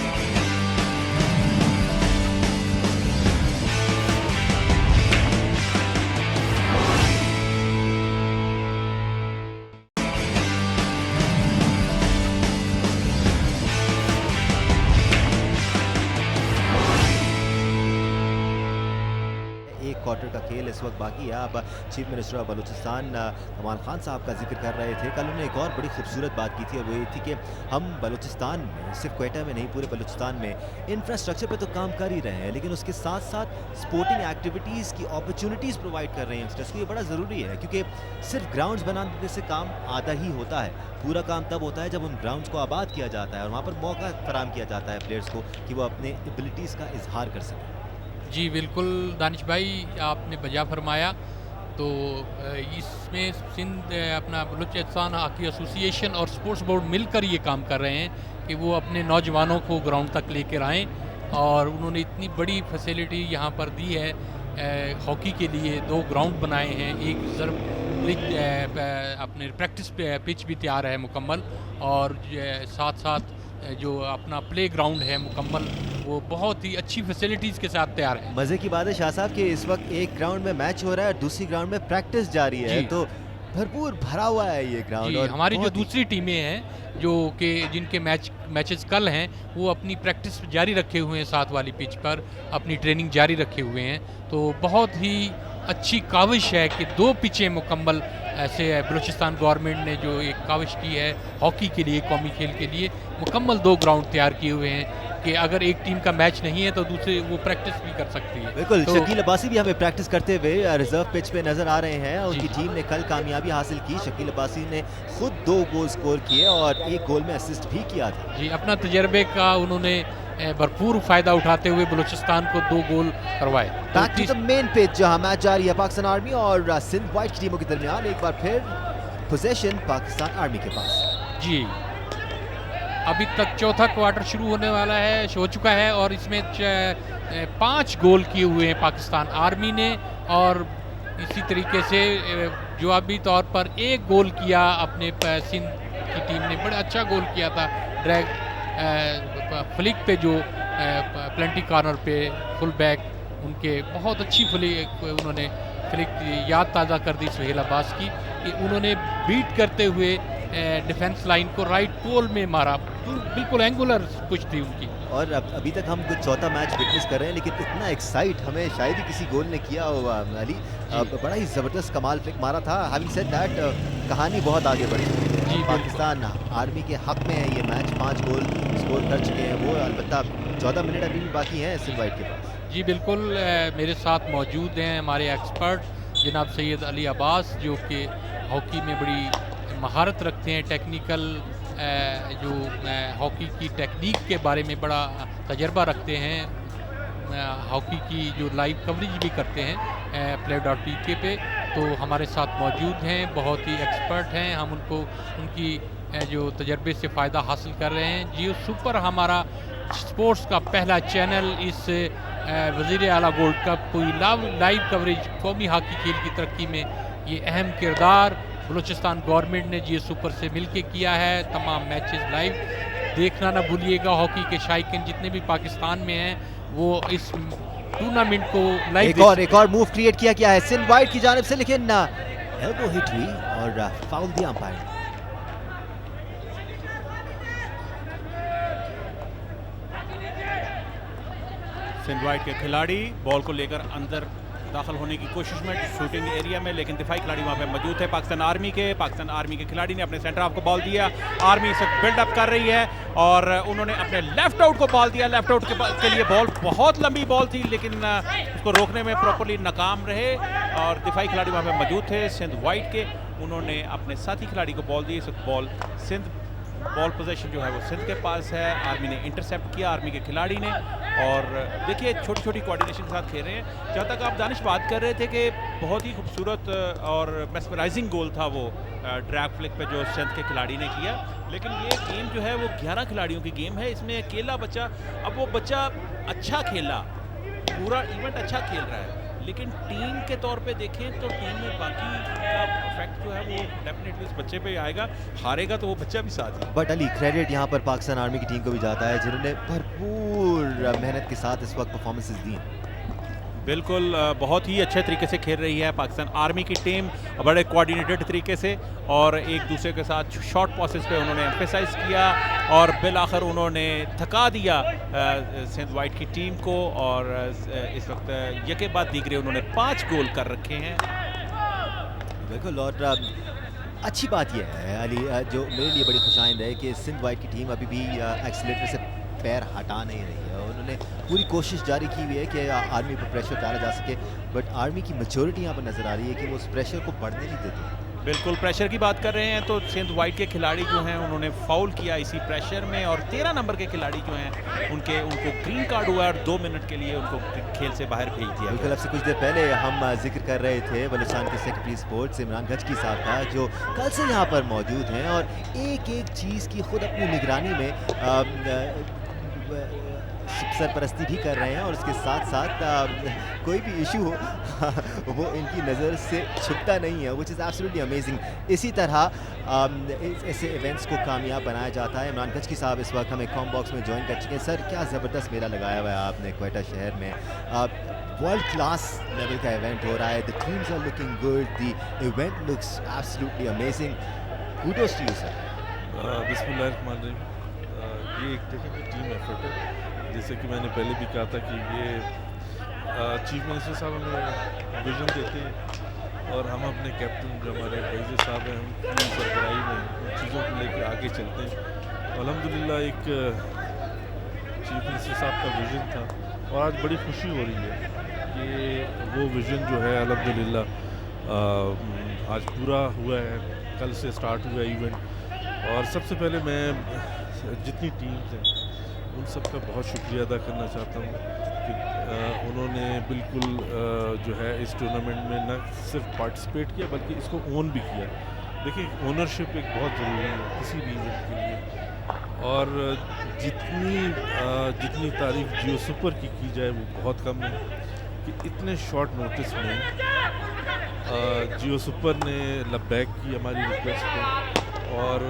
[SPEAKER 1] क्वार्टर का खेल इस वक्त बाकी है। अब चीफ मिनिस्टर ऑफ बलूचिस्तान कमाल खान साहब का जिक्र कर रहे थे। कल उन्होंने एक और बड़ी खूबसूरत बात की थी और वो ये थी कि हम बलूचिस्तान में, सिर्फ क्वेटा में नहीं पूरे बलूचिस्तान में इंफ्रास्ट्रक्चर पे तो काम कर ही रहे हैं लेकिन उसके साथ साथ स्पोर्टिंग एक्टिविटीज़ की अपॉर्चुनिटीज़ प्रोवाइड कर रहे हैं यंगस्टर्स को। ये बड़ा ज़रूरी है क्योंकि सिर्फ ग्राउंड्स बनाने से काम आधा ही होता है, पूरा काम तब होता है जब उन ग्राउंड्स को आबाद किया जाता है और वहाँ पर मौका फराहम किया जाता है प्लेयर्स को कि वो अपने एबिलिटीज़ का इजहार कर सकें।
[SPEAKER 3] जी बिल्कुल दानिश भाई, आपने बजा फरमाया। तो इसमें सिंध अपना बलूचिस्तान हॉकी एसोसिएशन और स्पोर्ट्स बोर्ड मिलकर ये काम कर रहे हैं कि वो अपने नौजवानों को ग्राउंड तक लेकर आएँ और उन्होंने इतनी बड़ी फैसिलिटी यहाँ पर दी है। हॉकी के लिए 2 ग्राउंड बनाए हैं, एक ज़र्ब अपने प्रैक्टिस पिच भी तैयार है मुकम्मल और साथ साथ जो अपना प्ले ग्राउंड है मुकम्मल, वो बहुत ही अच्छी फैसिलिटीज़ के साथ तैयार है।
[SPEAKER 1] मज़े की बात है शाह साहब कि इस वक्त एक ग्राउंड में मैच हो रहा है और दूसरी ग्राउंड में प्रैक्टिस जारी है, तो भरपूर भरा हुआ है ये ग्राउंड।
[SPEAKER 3] जी,
[SPEAKER 1] और
[SPEAKER 3] हमारी जो
[SPEAKER 1] बहुत ही-
[SPEAKER 3] दूसरी टीमें हैं जो कि जिनके मैचेस कल हैं, वो अपनी प्रैक्टिस जारी रखे हुए हैं साथ वाली पिच पर, अपनी ट्रेनिंग जारी रखे हुए हैं। तो बहुत ही अच्छी काविश है कि 2 पिचें मुकम्मल ऐसे बलूचिस्तान गवर्नमेंट ने जो एक काविश की है हॉकी के लिए, कौमी खेल के लिए मुकम्मल 2 ग्राउंड तैयार किए हुए हैं कि अगर एक टीम का मैच नहीं है तो दूसरे वो प्रैक्टिस भी कर सकती है।
[SPEAKER 1] बिल्कुल,
[SPEAKER 3] तो
[SPEAKER 1] शकील अब्बासी भी हमें प्रैक्टिस करते हुए रिजर्व पिच पे नजर आ रहे हैं। उनकी
[SPEAKER 3] जी।
[SPEAKER 1] टीम ने कल कामयाबी हासिल की। शकील अब्बासी ने खुद 2 गोल स्कोर किए और 1 गोल में असिस्ट भी किया था।
[SPEAKER 3] जी, अपना तजर्बे का उन्होंने भरपूर फ़ायदा उठाते हुए बलूचिस्तान को 2 गोल करवाए।
[SPEAKER 1] Back to the main pitch जहां मैच जारी है पाकिस्तान आर्मी और सिंध वाइट की टीमों के दरमियान। एक बार फिर पोजीशन पाकिस्तान आर्मी के पास।
[SPEAKER 3] जी, अभी तक चौथा क्वार्टर शुरू होने वाला है, हो चुका है और इसमें 5 गोल किए हुए हैं पाकिस्तान आर्मी ने और इसी तरीके से जवाबी तौर पर 1 गोल किया अपने सिंध की टीम ने। बड़ा अच्छा गोल किया था ड्रैग फ्लिक पे, जो प्लेंटी कॉर्नर पे फुल बैक उनके बहुत अच्छी उन्होंने फ्लिक याद ताज़ा कर दी सुहेल अब्बास की कि उन्होंने बीट करते हुए डिफेंस लाइन को राइट पोल में मारा। बिल्कुल एंगुलर पुश थी उनकी।
[SPEAKER 1] और अभी तक हम कुछ चौथा मैच विटनेस कर रहे हैं, लेकिन इतना एक्साइट हमें शायद ही किसी गोल ने किया होगा अली। बड़ा ही ज़बरदस्त कमाल फ्लिक मारा था। हैविंग सेड दैट, कहानी बहुत आगे बढ़ चुकी है।
[SPEAKER 3] जी,
[SPEAKER 1] पाकिस्तान आर्मी के हक में है ये मैच। 5 गोल स्कोर कर चुके हैं वो। अलबत्ता 14 मिनट अभी भी बाकी हैं सिंध वाइट के पास।
[SPEAKER 3] जी बिल्कुल, मेरे साथ मौजूद हैं हमारे एक्सपर्ट जनाब सैयद अली अब्बास, जो कि हॉकी में बड़ी महारत रखते हैं। टेक्निकल जो हॉकी की टेक्निक के बारे में बड़ा तजर्बा रखते हैं। हॉकी की जो लाइव कवरेज भी करते हैं play.pk पे। तो हमारे साथ मौजूद हैं, बहुत ही एक्सपर्ट हैं। हम उनकी जो तजर्बे से फ़ायदा हासिल कर रहे हैं। जियो सुपर हमारा स्पोर्ट्स का पहला चैनल इस वज़ीर आला गोल्ड कप कोई लाइव कवरेज कौमी हॉकी खेल की तरक्की में ये अहम किरदार बलूचिस्तान गवर्नमेंट ने जियो सुपर से मिलके किया है। तमाम मैचेस लाइव देखना ना भूलिएगा। हॉकी के शायकीन जितने भी पाकिस्तान में हैं वो इस टूर्नामेंट को लाइव
[SPEAKER 1] एक और मूव क्रिएट किया गया है सिंध वाइट की जानिब से, लेकिन एल्बो हिट हुई और फाउल दिया अंपायर ने।
[SPEAKER 2] सिंध वाइट के खिलाड़ी बॉल को लेकर अंदर दाखिल होने की कोशिश में शूटिंग एरिया में, लेकिन दिफाई खिलाड़ी वहां पे मौजूद है पाकिस्तान आर्मी के खिलाड़ी ने अपने सेंटर हाफ को बॉल दिया। आर्मी इसे बिल्डअप कर रही है और उन्होंने अपने लेफ्ट आउट को बॉल दिया। लेफ्ट आउट के लिए बॉल बहुत लंबी बॉल थी, लेकिन उसको रोकने में प्रॉपर्ली नाकाम रहे और दिफाई खिलाड़ी वहां पे मौजूद थे सिंध वाइट के। उन्होंने अपने साथी खिलाड़ी को बॉल दी। इस वक्त बॉल पोजीशन जो है वो सिंध के पास है। आर्मी ने इंटरसेप्ट किया, आर्मी के खिलाड़ी ने। और देखिए छोटी छोटी कोऑर्डिनेशन के साथ खेल रहे हैं। जहाँ तक आप दानिश बात कर रहे थे कि बहुत ही खूबसूरत और मेस्मराइजिंग गोल था वो ड्रैग फ्लिक पे जो सिंध के खिलाड़ी ने किया, लेकिन ये गेम जो है वो 11 खिलाड़ियों की गेम है। इसमें अकेला बच्चा, अब वो बच्चा अच्छा खेला, पूरा इवेंट अच्छा खेल रहा है, लेकिन टीम के तौर पे देखें तो टीम में बाकी का इफेक्ट जो है वो डेफिनेटली उस बच्चे पे आएगा। हारेगा तो वो बच्चा भी साथ है।
[SPEAKER 1] बट अली, क्रेडिट यहाँ पर पाकिस्तान आर्मी की टीम को भी जाता है जिन्होंने भरपूर मेहनत के साथ इस वक्त परफॉर्मेंसेस दी हैं।
[SPEAKER 2] बिल्कुल, बहुत ही अच्छे तरीके से खेल रही है पाकिस्तान आर्मी की टीम, बड़े कोऑर्डिनेटेड तरीके से, और एक दूसरे के साथ शॉर्ट पासेस पे उन्होंने एम्फेसाइज किया और बिल आखिर उन्होंने थका दिया सिंध वाइट की टीम को। और इस वक्त यके बाद दीगरे उन्होंने 5 गोल कर रखे हैं।
[SPEAKER 1] बिल्कुल, और अच्छी बात यह है अली, जो मेरे लिए बड़ी खुशाइंद है कि सिंध वाइट की टीम अभी भी एक्सीलेटर से पैर हटा नहीं रही है। उन्होंने पूरी कोशिश जारी की हुई है कि आर्मी पर प्रेशर डाला जा सके, बट आर्मी की मैच्योरिटी यहाँ पर नज़र आ रही है कि वो उस प्रेशर को बढ़ने नहीं देते।
[SPEAKER 2] बिल्कुल, प्रेशर की बात कर रहे हैं तो सिंध वाइट के खिलाड़ी जो हैं उन्होंने फाउल किया इसी प्रेशर में, और 13 नंबर के खिलाड़ी जो हैं उनको ग्रीन कार्ड हुआ और 2 मिनट के लिए उनको खेल से बाहर भेज दिया।
[SPEAKER 1] बिल्कुल, अब से कुछ देर पहले हम जिक्र कर रहे थे बलूचिस्तान के सेक्रेटरी स्पोर्ट्स इमरान गजकी साहब का, जो कल से यहाँ पर मौजूद हैं और एक एक चीज़ की खुद अपनी निगरानी में सरपरस्ती भी कर रहे हैं और उसके साथ साथ कोई भी इशू हो वो इनकी नज़र से छुपता नहीं है, विच इज़ एब्सोल्युटली अमेजिंग। इसी तरह ऐसे इवेंट्स को कामयाब बनाया जाता है। इमरान कचकी साहब इस वक्त हमें कॉम बॉक्स में ज्वाइन कर चुके हैं। सर, क्या ज़बरदस्त मेला लगाया हुआ है आपने क्वेटा शहर में। वर्ल्ड क्लास लेवल का इवेंट हो रहा है, the teams are looking good, the event looks absolutely amazing. Kudos to you sir.
[SPEAKER 4] बिस्मिल्लाहिर्रहमानिर्रहीम। ये एक तरह की टीम एफर्ट है, जैसे कि मैंने पहले भी कहा था कि ये चीफ मिनिस्टर साहब हमें विजन देते हैं और हम अपने कैप्टन जो हमारे फैज़ साहब हैं उनकी सरबराही में उन चीज़ों को लेकर आगे चलते हैं। अल्हम्दुलिल्लाह एक चीफ मिनिस्टर साहब का विजन था और आज बड़ी खुशी हो रही है कि वो विजन जो है अल्हम्दुलिल्लाह आज पूरा हुआ है। कल से स्टार्ट हुआ इवेंट और सबसे पहले मैं जितनी टीम्स हैं उन सब का बहुत शुक्रिया अदा करना चाहता हूँ कि उन्होंने बिल्कुल जो है इस टूर्नामेंट में न सिर्फ पार्टिसिपेट किया बल्कि इसको ओन भी किया। देखिए, ओनरशिप एक बहुत ज़रूरी है किसी भी इवेंट के लिए और जितनी तारीफ जियो सुपर की जाए वो बहुत कम है कि इतने शॉर्ट नोटिस में जियो सुपर ने लब्बैक की हमारी रिक्वेस्ट पे और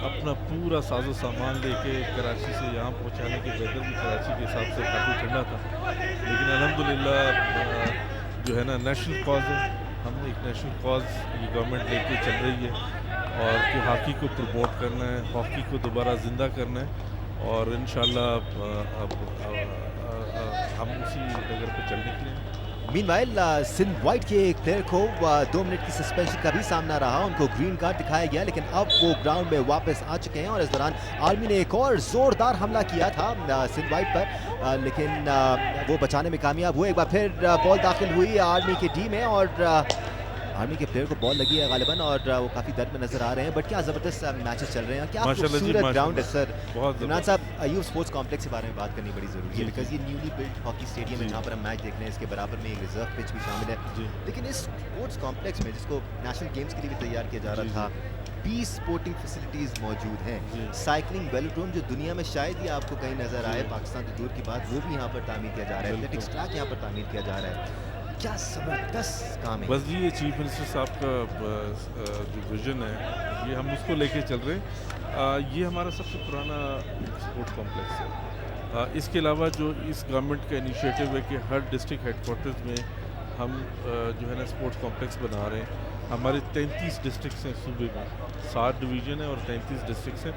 [SPEAKER 4] अपना पूरा साजो सामान लेके कराची से यहाँ पहुँचाने के वेदर भी कराची के हिसाब से काफ़ी ठंडा था, लेकिन अल्हम्दुलिल्लाह जो है ना नेशनल कॉज है। हमने एक नेशनल कॉज ये गवर्नमेंट लेके चल रही है और कि हॉकी को प्रमोट करना है, हॉकी को दोबारा ज़िंदा करना है और इंशाल्लाह अब हम उसी डगर पे चल निकले।
[SPEAKER 1] मीनवाइल सिंध वाइट के एक प्लेयर को 2 मिनट की सस्पेंशन का भी सामना रहा, उनको ग्रीन कार्ड दिखाया गया, लेकिन अब वो ग्राउंड में वापस आ चुके हैं और इस दौरान आर्मी ने एक और जोरदार हमला किया था सिंध वाइट पर, लेकिन वो बचाने में कामयाब हुए। एक बार फिर बॉल दाखिल हुई आर्मी की टीम में और आर्मी के प्लेयर को बॉल लगी है गालिबन और वो काफ़ी दर्द में नजर आ रहे हैं। बट क्या ज़बरदस्त मैचेस चल रहे हैं, क्या खूबसूरत ग्राउंड है सर। इमरान साहब, अयूब स्पोर्ट्स कॉम्प्लेक्स के बारे में बात करनी बड़ी ज़रूरी है बिकॉज ये न्यूली बिल्ड हॉकी स्टेडियम है जहाँ पर हम मैच देख रहे हैं, इसके बराबर में एक रिजर्व पिच भी शामिल है। लेकिन इस स्पोर्ट्स कॉम्प्लेक्स में जिसको नेशनल गेम्स के लिए भी तैयार किया जा रहा था, 20 स्पोर्टिंग फैसिलिटीज़ मौजूद हैं। साइकिलिंग वेलोड्रोम जो दुनिया में शायद ही आपको कहीं नज़र आए, पाकिस्तान तो दूर की बात, वो भी यहाँ पर तामीर किया जा रहा है। एथलेटिक्स ट्रैक यहाँ पर तामीर किया जा रहा है। क्या ज़बरदस्त काम है।
[SPEAKER 4] बस ये चीफ मिनिस्टर साहब का जो विजन है ये हम उसको लेके चल रहे हैं। ये हमारा सबसे पुराना स्पोर्ट्स कॉम्प्लेक्स है। इसके अलावा जो इस गवर्नमेंट का इनिशिएटिव है कि हर डिस्ट्रिक्ट हेडक्वार्टर्स में हम जो है ना स्पोर्ट्स कॉम्प्लेक्स बना रहे हैं। हमारे 33 डिस्ट्रिक्ट्स हैं सूबे में, 7 डिवीज़न है और 33 डिस्ट्रिक्ट्स हैं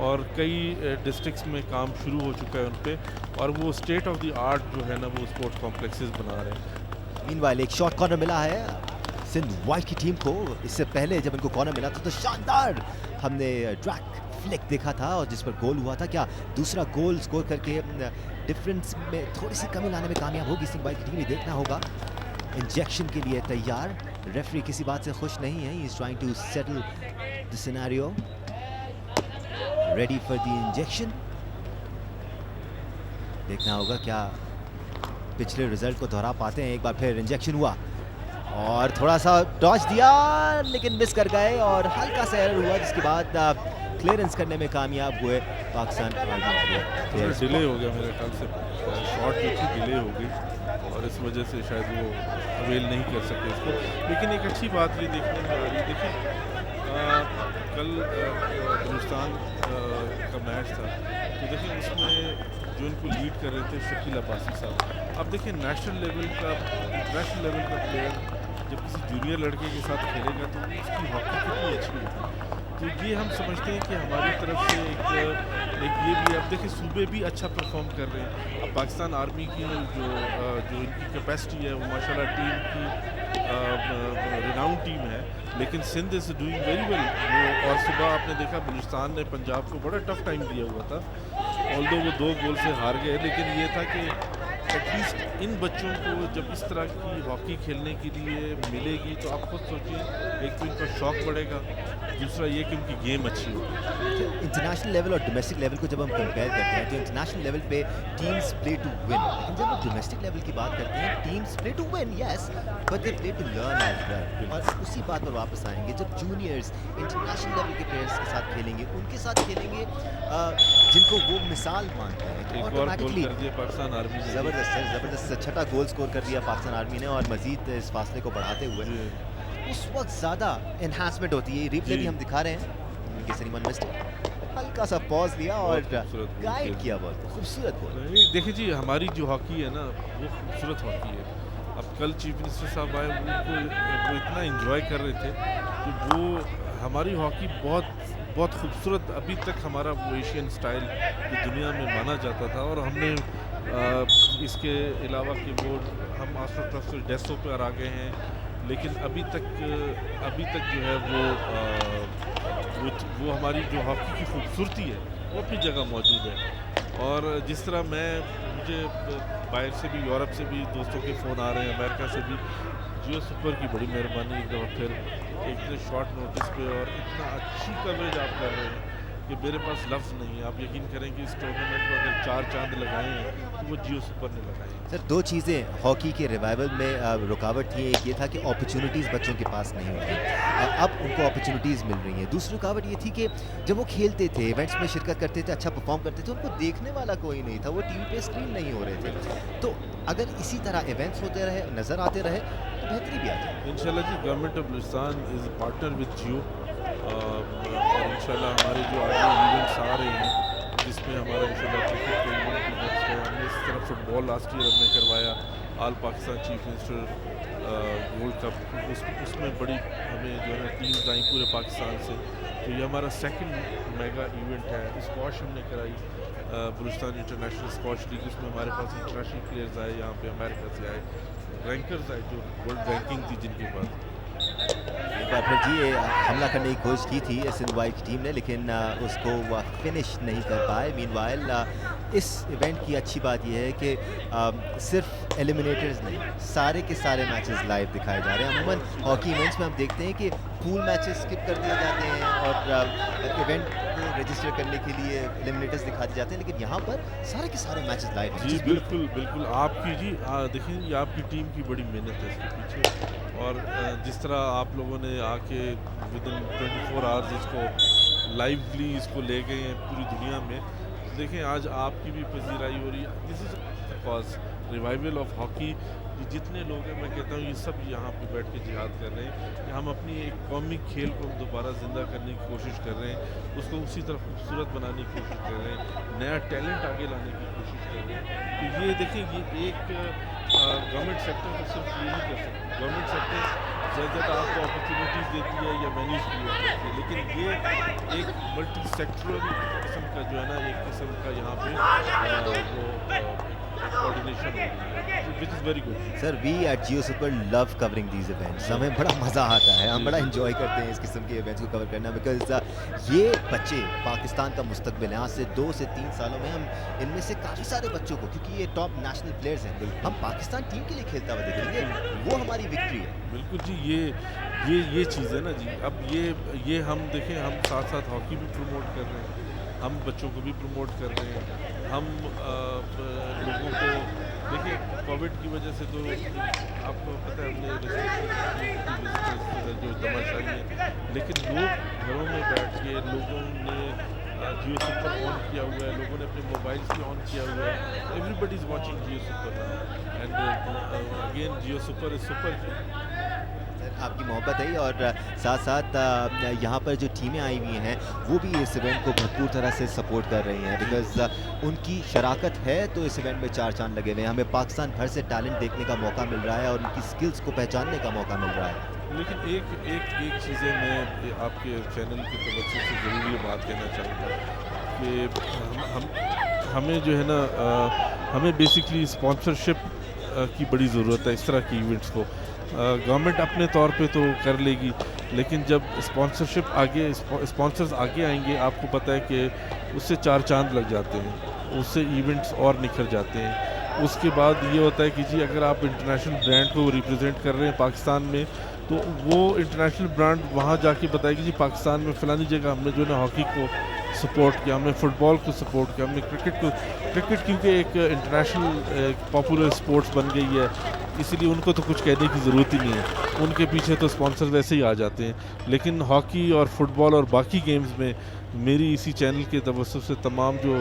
[SPEAKER 4] और कई डिस्ट्रिक्ट्स में काम शुरू हो चुका है उन पर और वो स्टेट ऑफ द आर्ट जो है ना वो स्पोर्ट्स कॉम्प्लेक्सेस बना रहे हैं।
[SPEAKER 1] मीनवाइल एक शॉट कॉर्नर मिला है सिंध वाइट की टीम को। इससे पहले जब इनको कॉर्नर मिला था तो शानदार हमने ड्रैग फ्लिक देखा था और जिस पर गोल हुआ था। क्या दूसरा गोल स्कोर करके डिफरेंस में थोड़ी सी कमी लाने में कामयाब होगी सिंध वाइट की टीम? देखना होगा। इंजेक्शन के लिए तैयार, रेफरी किसी बात से खुश नहीं है, he is trying to settle the scenario, ready for the injection. देखना होगा क्या पिछले रिजल्ट को दोहरा पाते हैं। एक बार फिर इंजेक्शन हुआ और थोड़ा सा डॉज दिया लेकिन मिस कर गए और हल्का सा एरर हुआ जिसके बाद क्लियरेंस करने में कामयाब हुए पाकिस्तान आर्मी के।
[SPEAKER 4] डिले हो गया मेरे ख्याल से, शॉट जो थी डिले हो गई और इस वजह से शायद वो अवेल नहीं कर सके इसको। लेकिन एक अच्छी बात ये देखने में आ रही है, देखिए कल हिंदुस्तान का मैच था तो देखिए उसमें जो इनको लीड कर रहे थे शकील अब्बासी साहब। अब देखिए नेशनल लेवल का प्लेयर जब किसी जूनियर लड़के के साथ खेलेगा तो उसकी हॉकी कितनी अच्छी होगी। तो ये हम समझते हैं कि हमारी तरफ से एक ये भी, अब देखिए सूबे भी अच्छा परफॉर्म कर रहे हैं। अब पाकिस्तान आर्मी की जो इनकी कैपेसिटी है वो माशाल्लाह टीम की रिनाउंड टीम है, लेकिन Sindh is doing very well. वो और सुबह आपने देखा बलूचिस्तान ने पंजाब को बड़ा टफ टाइम दिया हुआ था, ऑल्दो वो 2 गोल से हार गए, लेकिन ये था कि एटलीस्ट इन बच्चों को जब इस तरह की हॉकी खेलने के लिए मिलेगी तो आप खुद सोचिए, एक तो इनका शौक बढ़ेगा, दूसरा ये कि उनकी गेम अच्छी होगी।
[SPEAKER 1] इंटरनेशनल लेवल और डोमेस्टिक लेवल को जब हम कंपेयर करते हैं तो इंटरनेशनल लेवल पे टीम्स प्ले टू विन, लेकिन जब हम डोमेस्टिक लेवल की बात करते हैं teams play to win yes but they play to learn as well. और उसी बात पर वापस आएंगे, जब जूनियर्स इंटरनेशनल लेवल के प्लेयर्स के साथ खेलेंगे, उनके साथ खेलेंगे जिनको वो मिसाल मानते हैं, तो
[SPEAKER 4] एक और गोल
[SPEAKER 1] ऑटोमेटिकली
[SPEAKER 4] कर दिया पाकिस्तान आर्मी ने।
[SPEAKER 1] ज़बरदस्त छठा गोल स्कोर कर दिया पाकिस्तान आर्मी ने और मजीद इस फासले को बढ़ाते हुए
[SPEAKER 4] जी।
[SPEAKER 1] उस वक्त ज़्यादा एनहांसमेंट होती है। रिप्ले भी
[SPEAKER 4] जी।
[SPEAKER 1] हम दिखा रहे हैं, केसरीमन मिस्टेक, हल्का सा पॉज लिया और
[SPEAKER 4] बहुत खूबसूरत गोल
[SPEAKER 1] गाइड
[SPEAKER 4] खेल।
[SPEAKER 1] किया, बहुत खूबसूरत गोल।
[SPEAKER 4] नहीं, देखिए जी, हमारी जो हॉकी है ना वो खूबसूरत हॉकी है। अब कल चीफ मिनिस्टर साहब आए, वो इतना एंजॉय कर रहे थे कि वो हमारी हॉकी बहुत खूबसूरत, अभी तक हमारा वो एशियन स्टाइल जो दुनिया में माना जाता था। और हमने इसके अलावा कि वो हम आसपास तरफ से डेस्टों पर आ गए हैं, लेकिन अभी तक जो है वो हमारी जो हॉकी की खूबसूरती है वो अपनी जगह मौजूद है। और जिस तरह मुझे बाहर से भी, यूरोप से भी दोस्तों के फ़ोन आ रहे हैं, अमेरिका से भी, जियो सुपर की बड़ी मेहरबानी एक दफ़ा फिर इतने शॉर्ट नोटिस पे और इतना अच्छी कवरेज आप कर रहे हैं कि मेरे पास लफ्ज़ नहीं है। आप यकीन करें कि इस टूर्नामेंट में अगर 4 चांद लगाए हैं तो वो जियो सुपर ने लगाए हैं।
[SPEAKER 1] सर, दो चीज़ें हॉकी के रिवाइवल में रुकावट थी। एक ये था कि अपॉर्चुनिटीज़ बच्चों के पास नहीं होती, अब उनको अपॉर्चुनिटीज़ मिल रही हैं। दूसरी रुकावट ये थी कि जब वो खेलते थे, इवेंट्स में शिरकत करते थे, अच्छा परफॉर्म करते थे, उनको देखने वाला कोई नहीं था, वो टीवी पे स्क्रीन नहीं हो रहे थे। तो अगर इसी तरह इवेंट्स होते रहे, नज़र आते रहे तो बेहतरी भी आती है।
[SPEAKER 4] इंशाल्लाह जी, government of Balochistan is partner with Geo और इंशाल्लाह हमारे जो आगे इवेंट्स आ रहे हैं जिसमें हमारा इंशाल्लाह क्रिकेट का इवेंट भी नेक्स्ट है। हमने इस तरफ फुटबॉल लास्ट ईयर हमने करवाया, all Pakistan chief minister world cup, उसमें बड़ी हमें जो है ना टीम्स आई पूरे पाकिस्तान से। तो ये हमारा सेकंड मेगा इवेंट है। स्क्वाश हमने कराई, बलूचिस्तान इंटरनेशनल स्क्वाश लीग, उसमें हमारे पास इंटरनेशनल प्लेयर्स आए, यहाँ पे अमेरिका से आए, रैंकर्स आए जो वर्ल्ड रैंकिंग थी जिनके पास।
[SPEAKER 1] एक बार फिर जी हमला करने की कोशिश की थी सिंध वाइल्ड की टीम ने, लेकिन उसको वह फिनिश नहीं कर पाए। मीनवाइल इस इवेंट की अच्छी बात यह है कि सिर्फ एलिमिनेटर्स नहीं, सारे के सारे मैचेस लाइव दिखाए जा रहे हैं। अमूमन हॉकी इवेंट्स में हम देखते हैं कि पूल मैचेस स्किप कर दिए जाते हैं और इवेंट को रजिस्टर करने के लिए एलिमिनेटर्स दिखा दिए जाते हैं, लेकिन यहाँ पर सारे के सारे मैचेस लाइव हैं।
[SPEAKER 4] जी बिल्कुल आपकी जी देखिए, ये आपकी टीम की बड़ी मेहनत है इसके पीछे। और जिस तरह आप लोगों ने आके विद इन 24 आवर्स इसको लाइवली इसको ले गए हैं पूरी दुनिया में, तो देखें आज आपकी भी पजीराई हो रही है। This is cause revival of hockey. जितने लोग हैं, मैं कहता हूँ ये सब यहाँ पे बैठ के जिहाद कर रहे हैं कि हम अपनी एक कौमी खेल को दोबारा ज़िंदा करने की कोशिश कर रहे हैं, उसको उसी तरह खूबसूरत बनाने की कोशिश कर रहे हैं, नया टैलेंट आगे लाने की कोशिश कर रहे हैं। तो ये देखिए, ये एक गवर्नमेंट सेक्टर तो सिर्फ ये नहीं कर सकती। गवर्नमेंट सेक्टर ज़्यादा आपको अपॉर्चुनिटीज़ देती है या वेन्यूज़ क्रिएट करती है, लेकिन ये एक मल्टी सेक्टरल किस्म का जो है ना, एक किस्म का यहाँ पे वो कोऑर्डिनेशन हो रही है, which is very good.
[SPEAKER 1] Sir, we at Jio super love covering these events. हमें बड़ा मज़ा आता है, हम बड़ा इंजॉय करते हैं इस किस्म के इवेंट्स को कवर करना, बिकॉज ये बच्चे पाकिस्तान का मुस्तकबिल हैं। आज से 2 से 3 सालों में हम इनमें से काफ़ी सारे बच्चों को, क्योंकि ये टॉप नेशनल प्लेयर्स हैं, हम पाकिस्तान टीम के लिए खेलता हुआ देखेंगे, वो हमारी विक्ट्री है।
[SPEAKER 4] बिल्कुल जी, ये चीज़ है ना जी। अब ये हम देखें, हम साथ साथ हॉकी भी प्रमोट कर रहे हैं, हम बच्चों को भी प्रमोट कर रहे हैं, हम लोगों को देखिए, कोविड की वजह से तो आपको पता है हमने जो तमाशाई है, लेकिन लोग घरों में बैठ के लोगों ने जियो सुपर ऑन किया हुआ है, लोगों ने अपने मोबाइल्स पे ऑन किया हुआ है। Everybody is watching Jio super now and again Jio super is super.
[SPEAKER 1] आपकी मोहब्बत है और साथ साथ यहाँ पर जो टीमें आई हुई हैं वो भी इस इवेंट को भरपूर तरह से सपोर्ट कर रही हैं, बिकॉज उनकी शराकत है तो इस इवेंट में 4 चांद लगे हुए हैं। हमें पाकिस्तान भर से टैलेंट देखने का मौका मिल रहा है और उनकी स्किल्स को पहचानने का मौका मिल रहा है।
[SPEAKER 4] लेकिन एक चीज़ें मैं आपके चैनल की तवज्जो से ज़रूर ये बात कहना चाहूँगा कि हमें जो है ना, हमें बेसिकली स्पॉन्सरशिप की बड़ी ज़रूरत है इस तरह की इवेंट्स को। गवर्नमेंट अपने तौर पे तो कर लेगी, लेकिन जब स्पॉन्सर्स आगे आएंगे, आपको पता है कि उससे 4 चांद लग जाते हैं, उससे इवेंट्स और निखर जाते हैं। उसके बाद ये होता है कि जी अगर आप इंटरनेशनल ब्रांड को रिप्रेजेंट कर रहे हैं पाकिस्तान में, तो वो इंटरनेशनल ब्रांड वहाँ जाके बताएगी जी पाकिस्तान में फ़लानी जगह हमने जो है ना हॉकी को सपोर्ट किया, हमने फ़ुटबॉल को सपोर्ट किया, हमने क्रिकेट क्योंकि एक इंटरनेशनल पॉपुलर स्पोर्ट्स बन गई है, इसीलिए उनको तो कुछ कहने की ज़रूरत ही नहीं है, उनके पीछे तो स्पॉन्सर वैसे ही आ जाते हैं। लेकिन हॉकी और फुटबॉल और बाकी गेम्स में मेरी इसी चैनल के तवज्जो से तमाम जो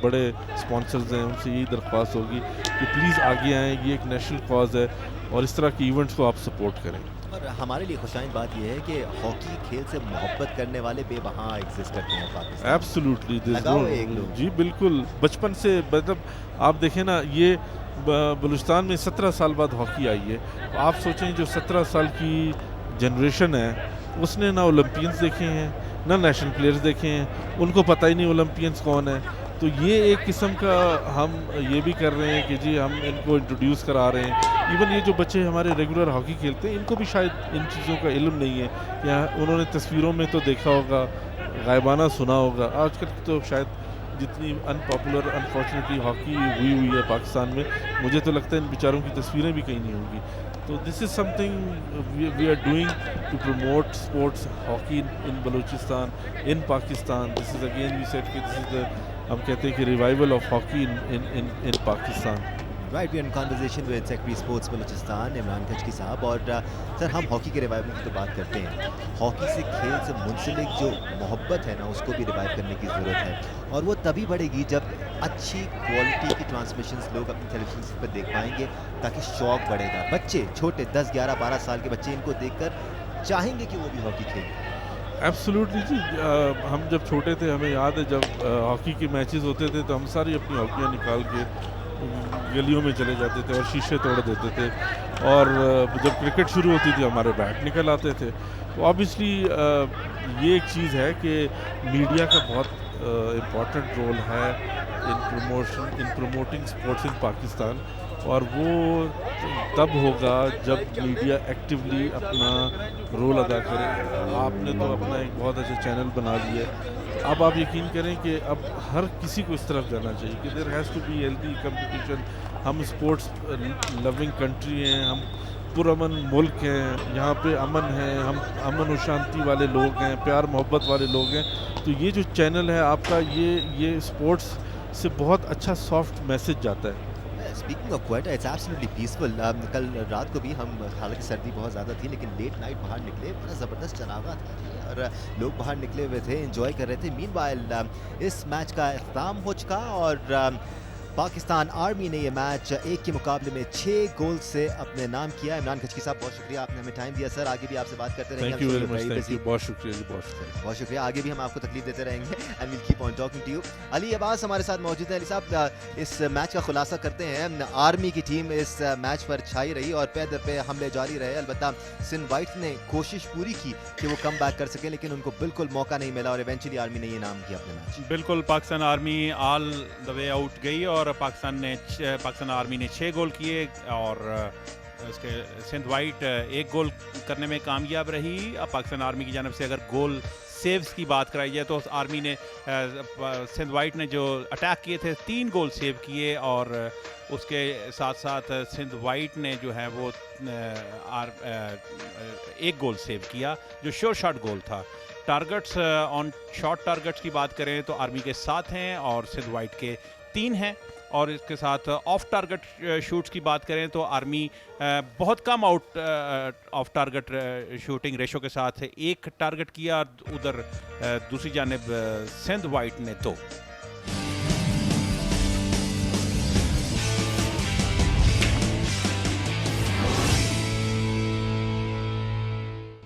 [SPEAKER 4] बड़े स्पॉन्सर्स हैं उनसे यही दरख्वास्त होगी कि प्लीज़ आगे आएँ, ये एक नेशनल कॉज है और इस तरह के इवेंट्स को आप सपोर्ट करें।
[SPEAKER 1] और हमारे लिए खुशाइन बात यह है कि हॉकी खेल से मोहब्बत करने वाले बेवहाँ एग्जिस्ट करते हैं पाकिस्तान।
[SPEAKER 4] एब्सोल्युटली
[SPEAKER 1] लगाओ एक लोग।
[SPEAKER 4] जी बिल्कुल, बचपन से मतलब आप देखें ना, ये बलूचिस्तान में 17 साल बाद हॉकी आई है। आप सोचें जो 17 साल की जनरेशन है उसने ना ओलंपियंस देखे हैं ना नेशनल प्लेयर्स देखे हैं, उनको पता ही नहीं ओलंपियंस कौन है। तो ये एक किस्म का हम ये भी कर रहे हैं कि जी हम इनको इंट्रोड्यूस करा रहे हैं। इवन ये जो बच्चे हमारे रेगुलर हॉकी खेलते हैं इनको भी शायद इन चीज़ों का इल्म नहीं है, या उन्होंने तस्वीरों में तो देखा होगा, गायबाना सुना होगा। आजकल तो शायद जितनी अनपॉपुलर अनफॉर्चुनेटली हॉकी हुई है पाकिस्तान में, मुझे तो लगता है इन बेचारों की तस्वीरें भी कहीं नहीं होंगी। तो this is something we are doing to promote sports hockey in Balochistan, in Pakistan. This is again we said कि दिस इज़ द, हम कहते हैं कि revival of hockey in Pakistan.
[SPEAKER 1] Right, we are in conversation with secretary sports Balochistan Imran Khachki sahab. और sir, हम hockey के revival की तो बात करते हैं, हॉकी से खेल से मुंसलिक जो मोहब्बत है ना उसको भी रिवाइव करने की ज़रूरत है, और वो तभी बढ़ेगी जब अच्छी क्वालिटी की ट्रांसमिशंस लोग अपनी टेलीविजन पर देख पाएंगे, ताकि शौक बढ़ेगा। बच्चे छोटे 10, 11, 12 साल के बच्चे इनको देखकर चाहेंगे कि वो भी हॉकी खेलें।
[SPEAKER 4] एब्सोल्युटली जी, हम जब छोटे थे हमें याद है जब हॉकी के मैचेस होते थे तो हम सारी अपनी हॉकियाँ निकाल के गलियों में चले जाते थे और शीशे तोड़ देते थे, और जब क्रिकेट शुरू होती थी हमारे बैट निकल आते थे। तो ऑब्वियसली ये एक चीज़ है कि मीडिया का बहुत इम्पॉर्टेंट रोल है इन प्रमोटिंग स्पोर्ट्स इन पाकिस्तान, और वो तब होगा जब मीडिया एक्टिवली अपना रोल अदा करे। आपने तो अपना एक बहुत अच्छा चैनल बना लिया है, अब आप यकीन करें कि अब हर किसी को इस तरफ जाना चाहिए कि there has to be healthy competition. हम स्पोर्ट्स लविंग कंट्री हैं, हम पुरअमन मुल्क हैं, यहाँ पे अमन है, हम अमन और शांति वाले लोग हैं, प्यार मोहब्बत वाले लोग हैं। तो ये जो चैनल है आपका, ये स्पोर्ट्स से बहुत अच्छा सॉफ्ट मैसेज जाता है।
[SPEAKER 1] Speaking of Quetta, it's absolutely peaceful. कल रात को भी हम, हालांकि सर्दी बहुत ज़्यादा थी, लेकिन लेट नाइट बाहर निकले, बड़ा ज़बरदस्त चनावा था और लोग बाहर निकले हुए थे, एंजॉय कर रहे थे। मीनवाइल इस मैच का अख्ताम हो चुका और पाकिस्तान आर्मी ने ये मैच 1 के मुकाबले में 6 गोल से अपने नाम किया। इमरान खचकी साहब, बहुत शुक्रिया, आपने हमें टाइम दिया। सर, आगे भी आपसे बात करते रहेंगे।
[SPEAKER 4] Thank you very much, thank you, बहुत शुक्रिया जी, बहुत
[SPEAKER 1] शुक्रिया। आगे भी हम आपको तकलीफ देते रहेंगे and will keep on talking to you. Ali Abbas हमारे साथ मौजूद है। अली साहब, इस मैच का खुलासा करते हैं। आर्मी की टीम इस मैच पर छाई रही और पे दर पे हमले जारी रहे। अलबत्ता सिंध वाइट्स ने कोशिश पूरी की कि वो कम बैक कर सके, लेकिन उनको बिल्कुल मौका नहीं मिला और इवेंचुअली आर्मी ने ये नाम किया अपने मैच।
[SPEAKER 2] बिल्कुल, Pakistan army all the way out गई और पाकिस्तान आर्मी ने 6 गोल किए और उसके सिंध वाइट 1 गोल करने में कामयाब रही। अब पाकिस्तान आर्मी की जानब से अगर गोल सेव्स की बात कराई जाए तो आर्मी ने, सिंध वाइट ने जो अटैक किए थे 3 गोल सेव किए, और उसके साथ साथ सिंध वाइट ने जो है वो 1 गोल सेव किया जो श्योर शॉट गोल था। टारगेट्स ऑन शॉट टारगेट्स की बात करें तो आर्मी के 7 हैं और सिंध वाइट के 3 हैं, और इसके साथ ऑफ टारगेट शूट्स की बात करें तो आर्मी बहुत कम ऑफ टारगेट शूटिंग रेशो के साथ 1 टारगेट किया, उधर दूसरी जानिब सिंध वाइट ने 2।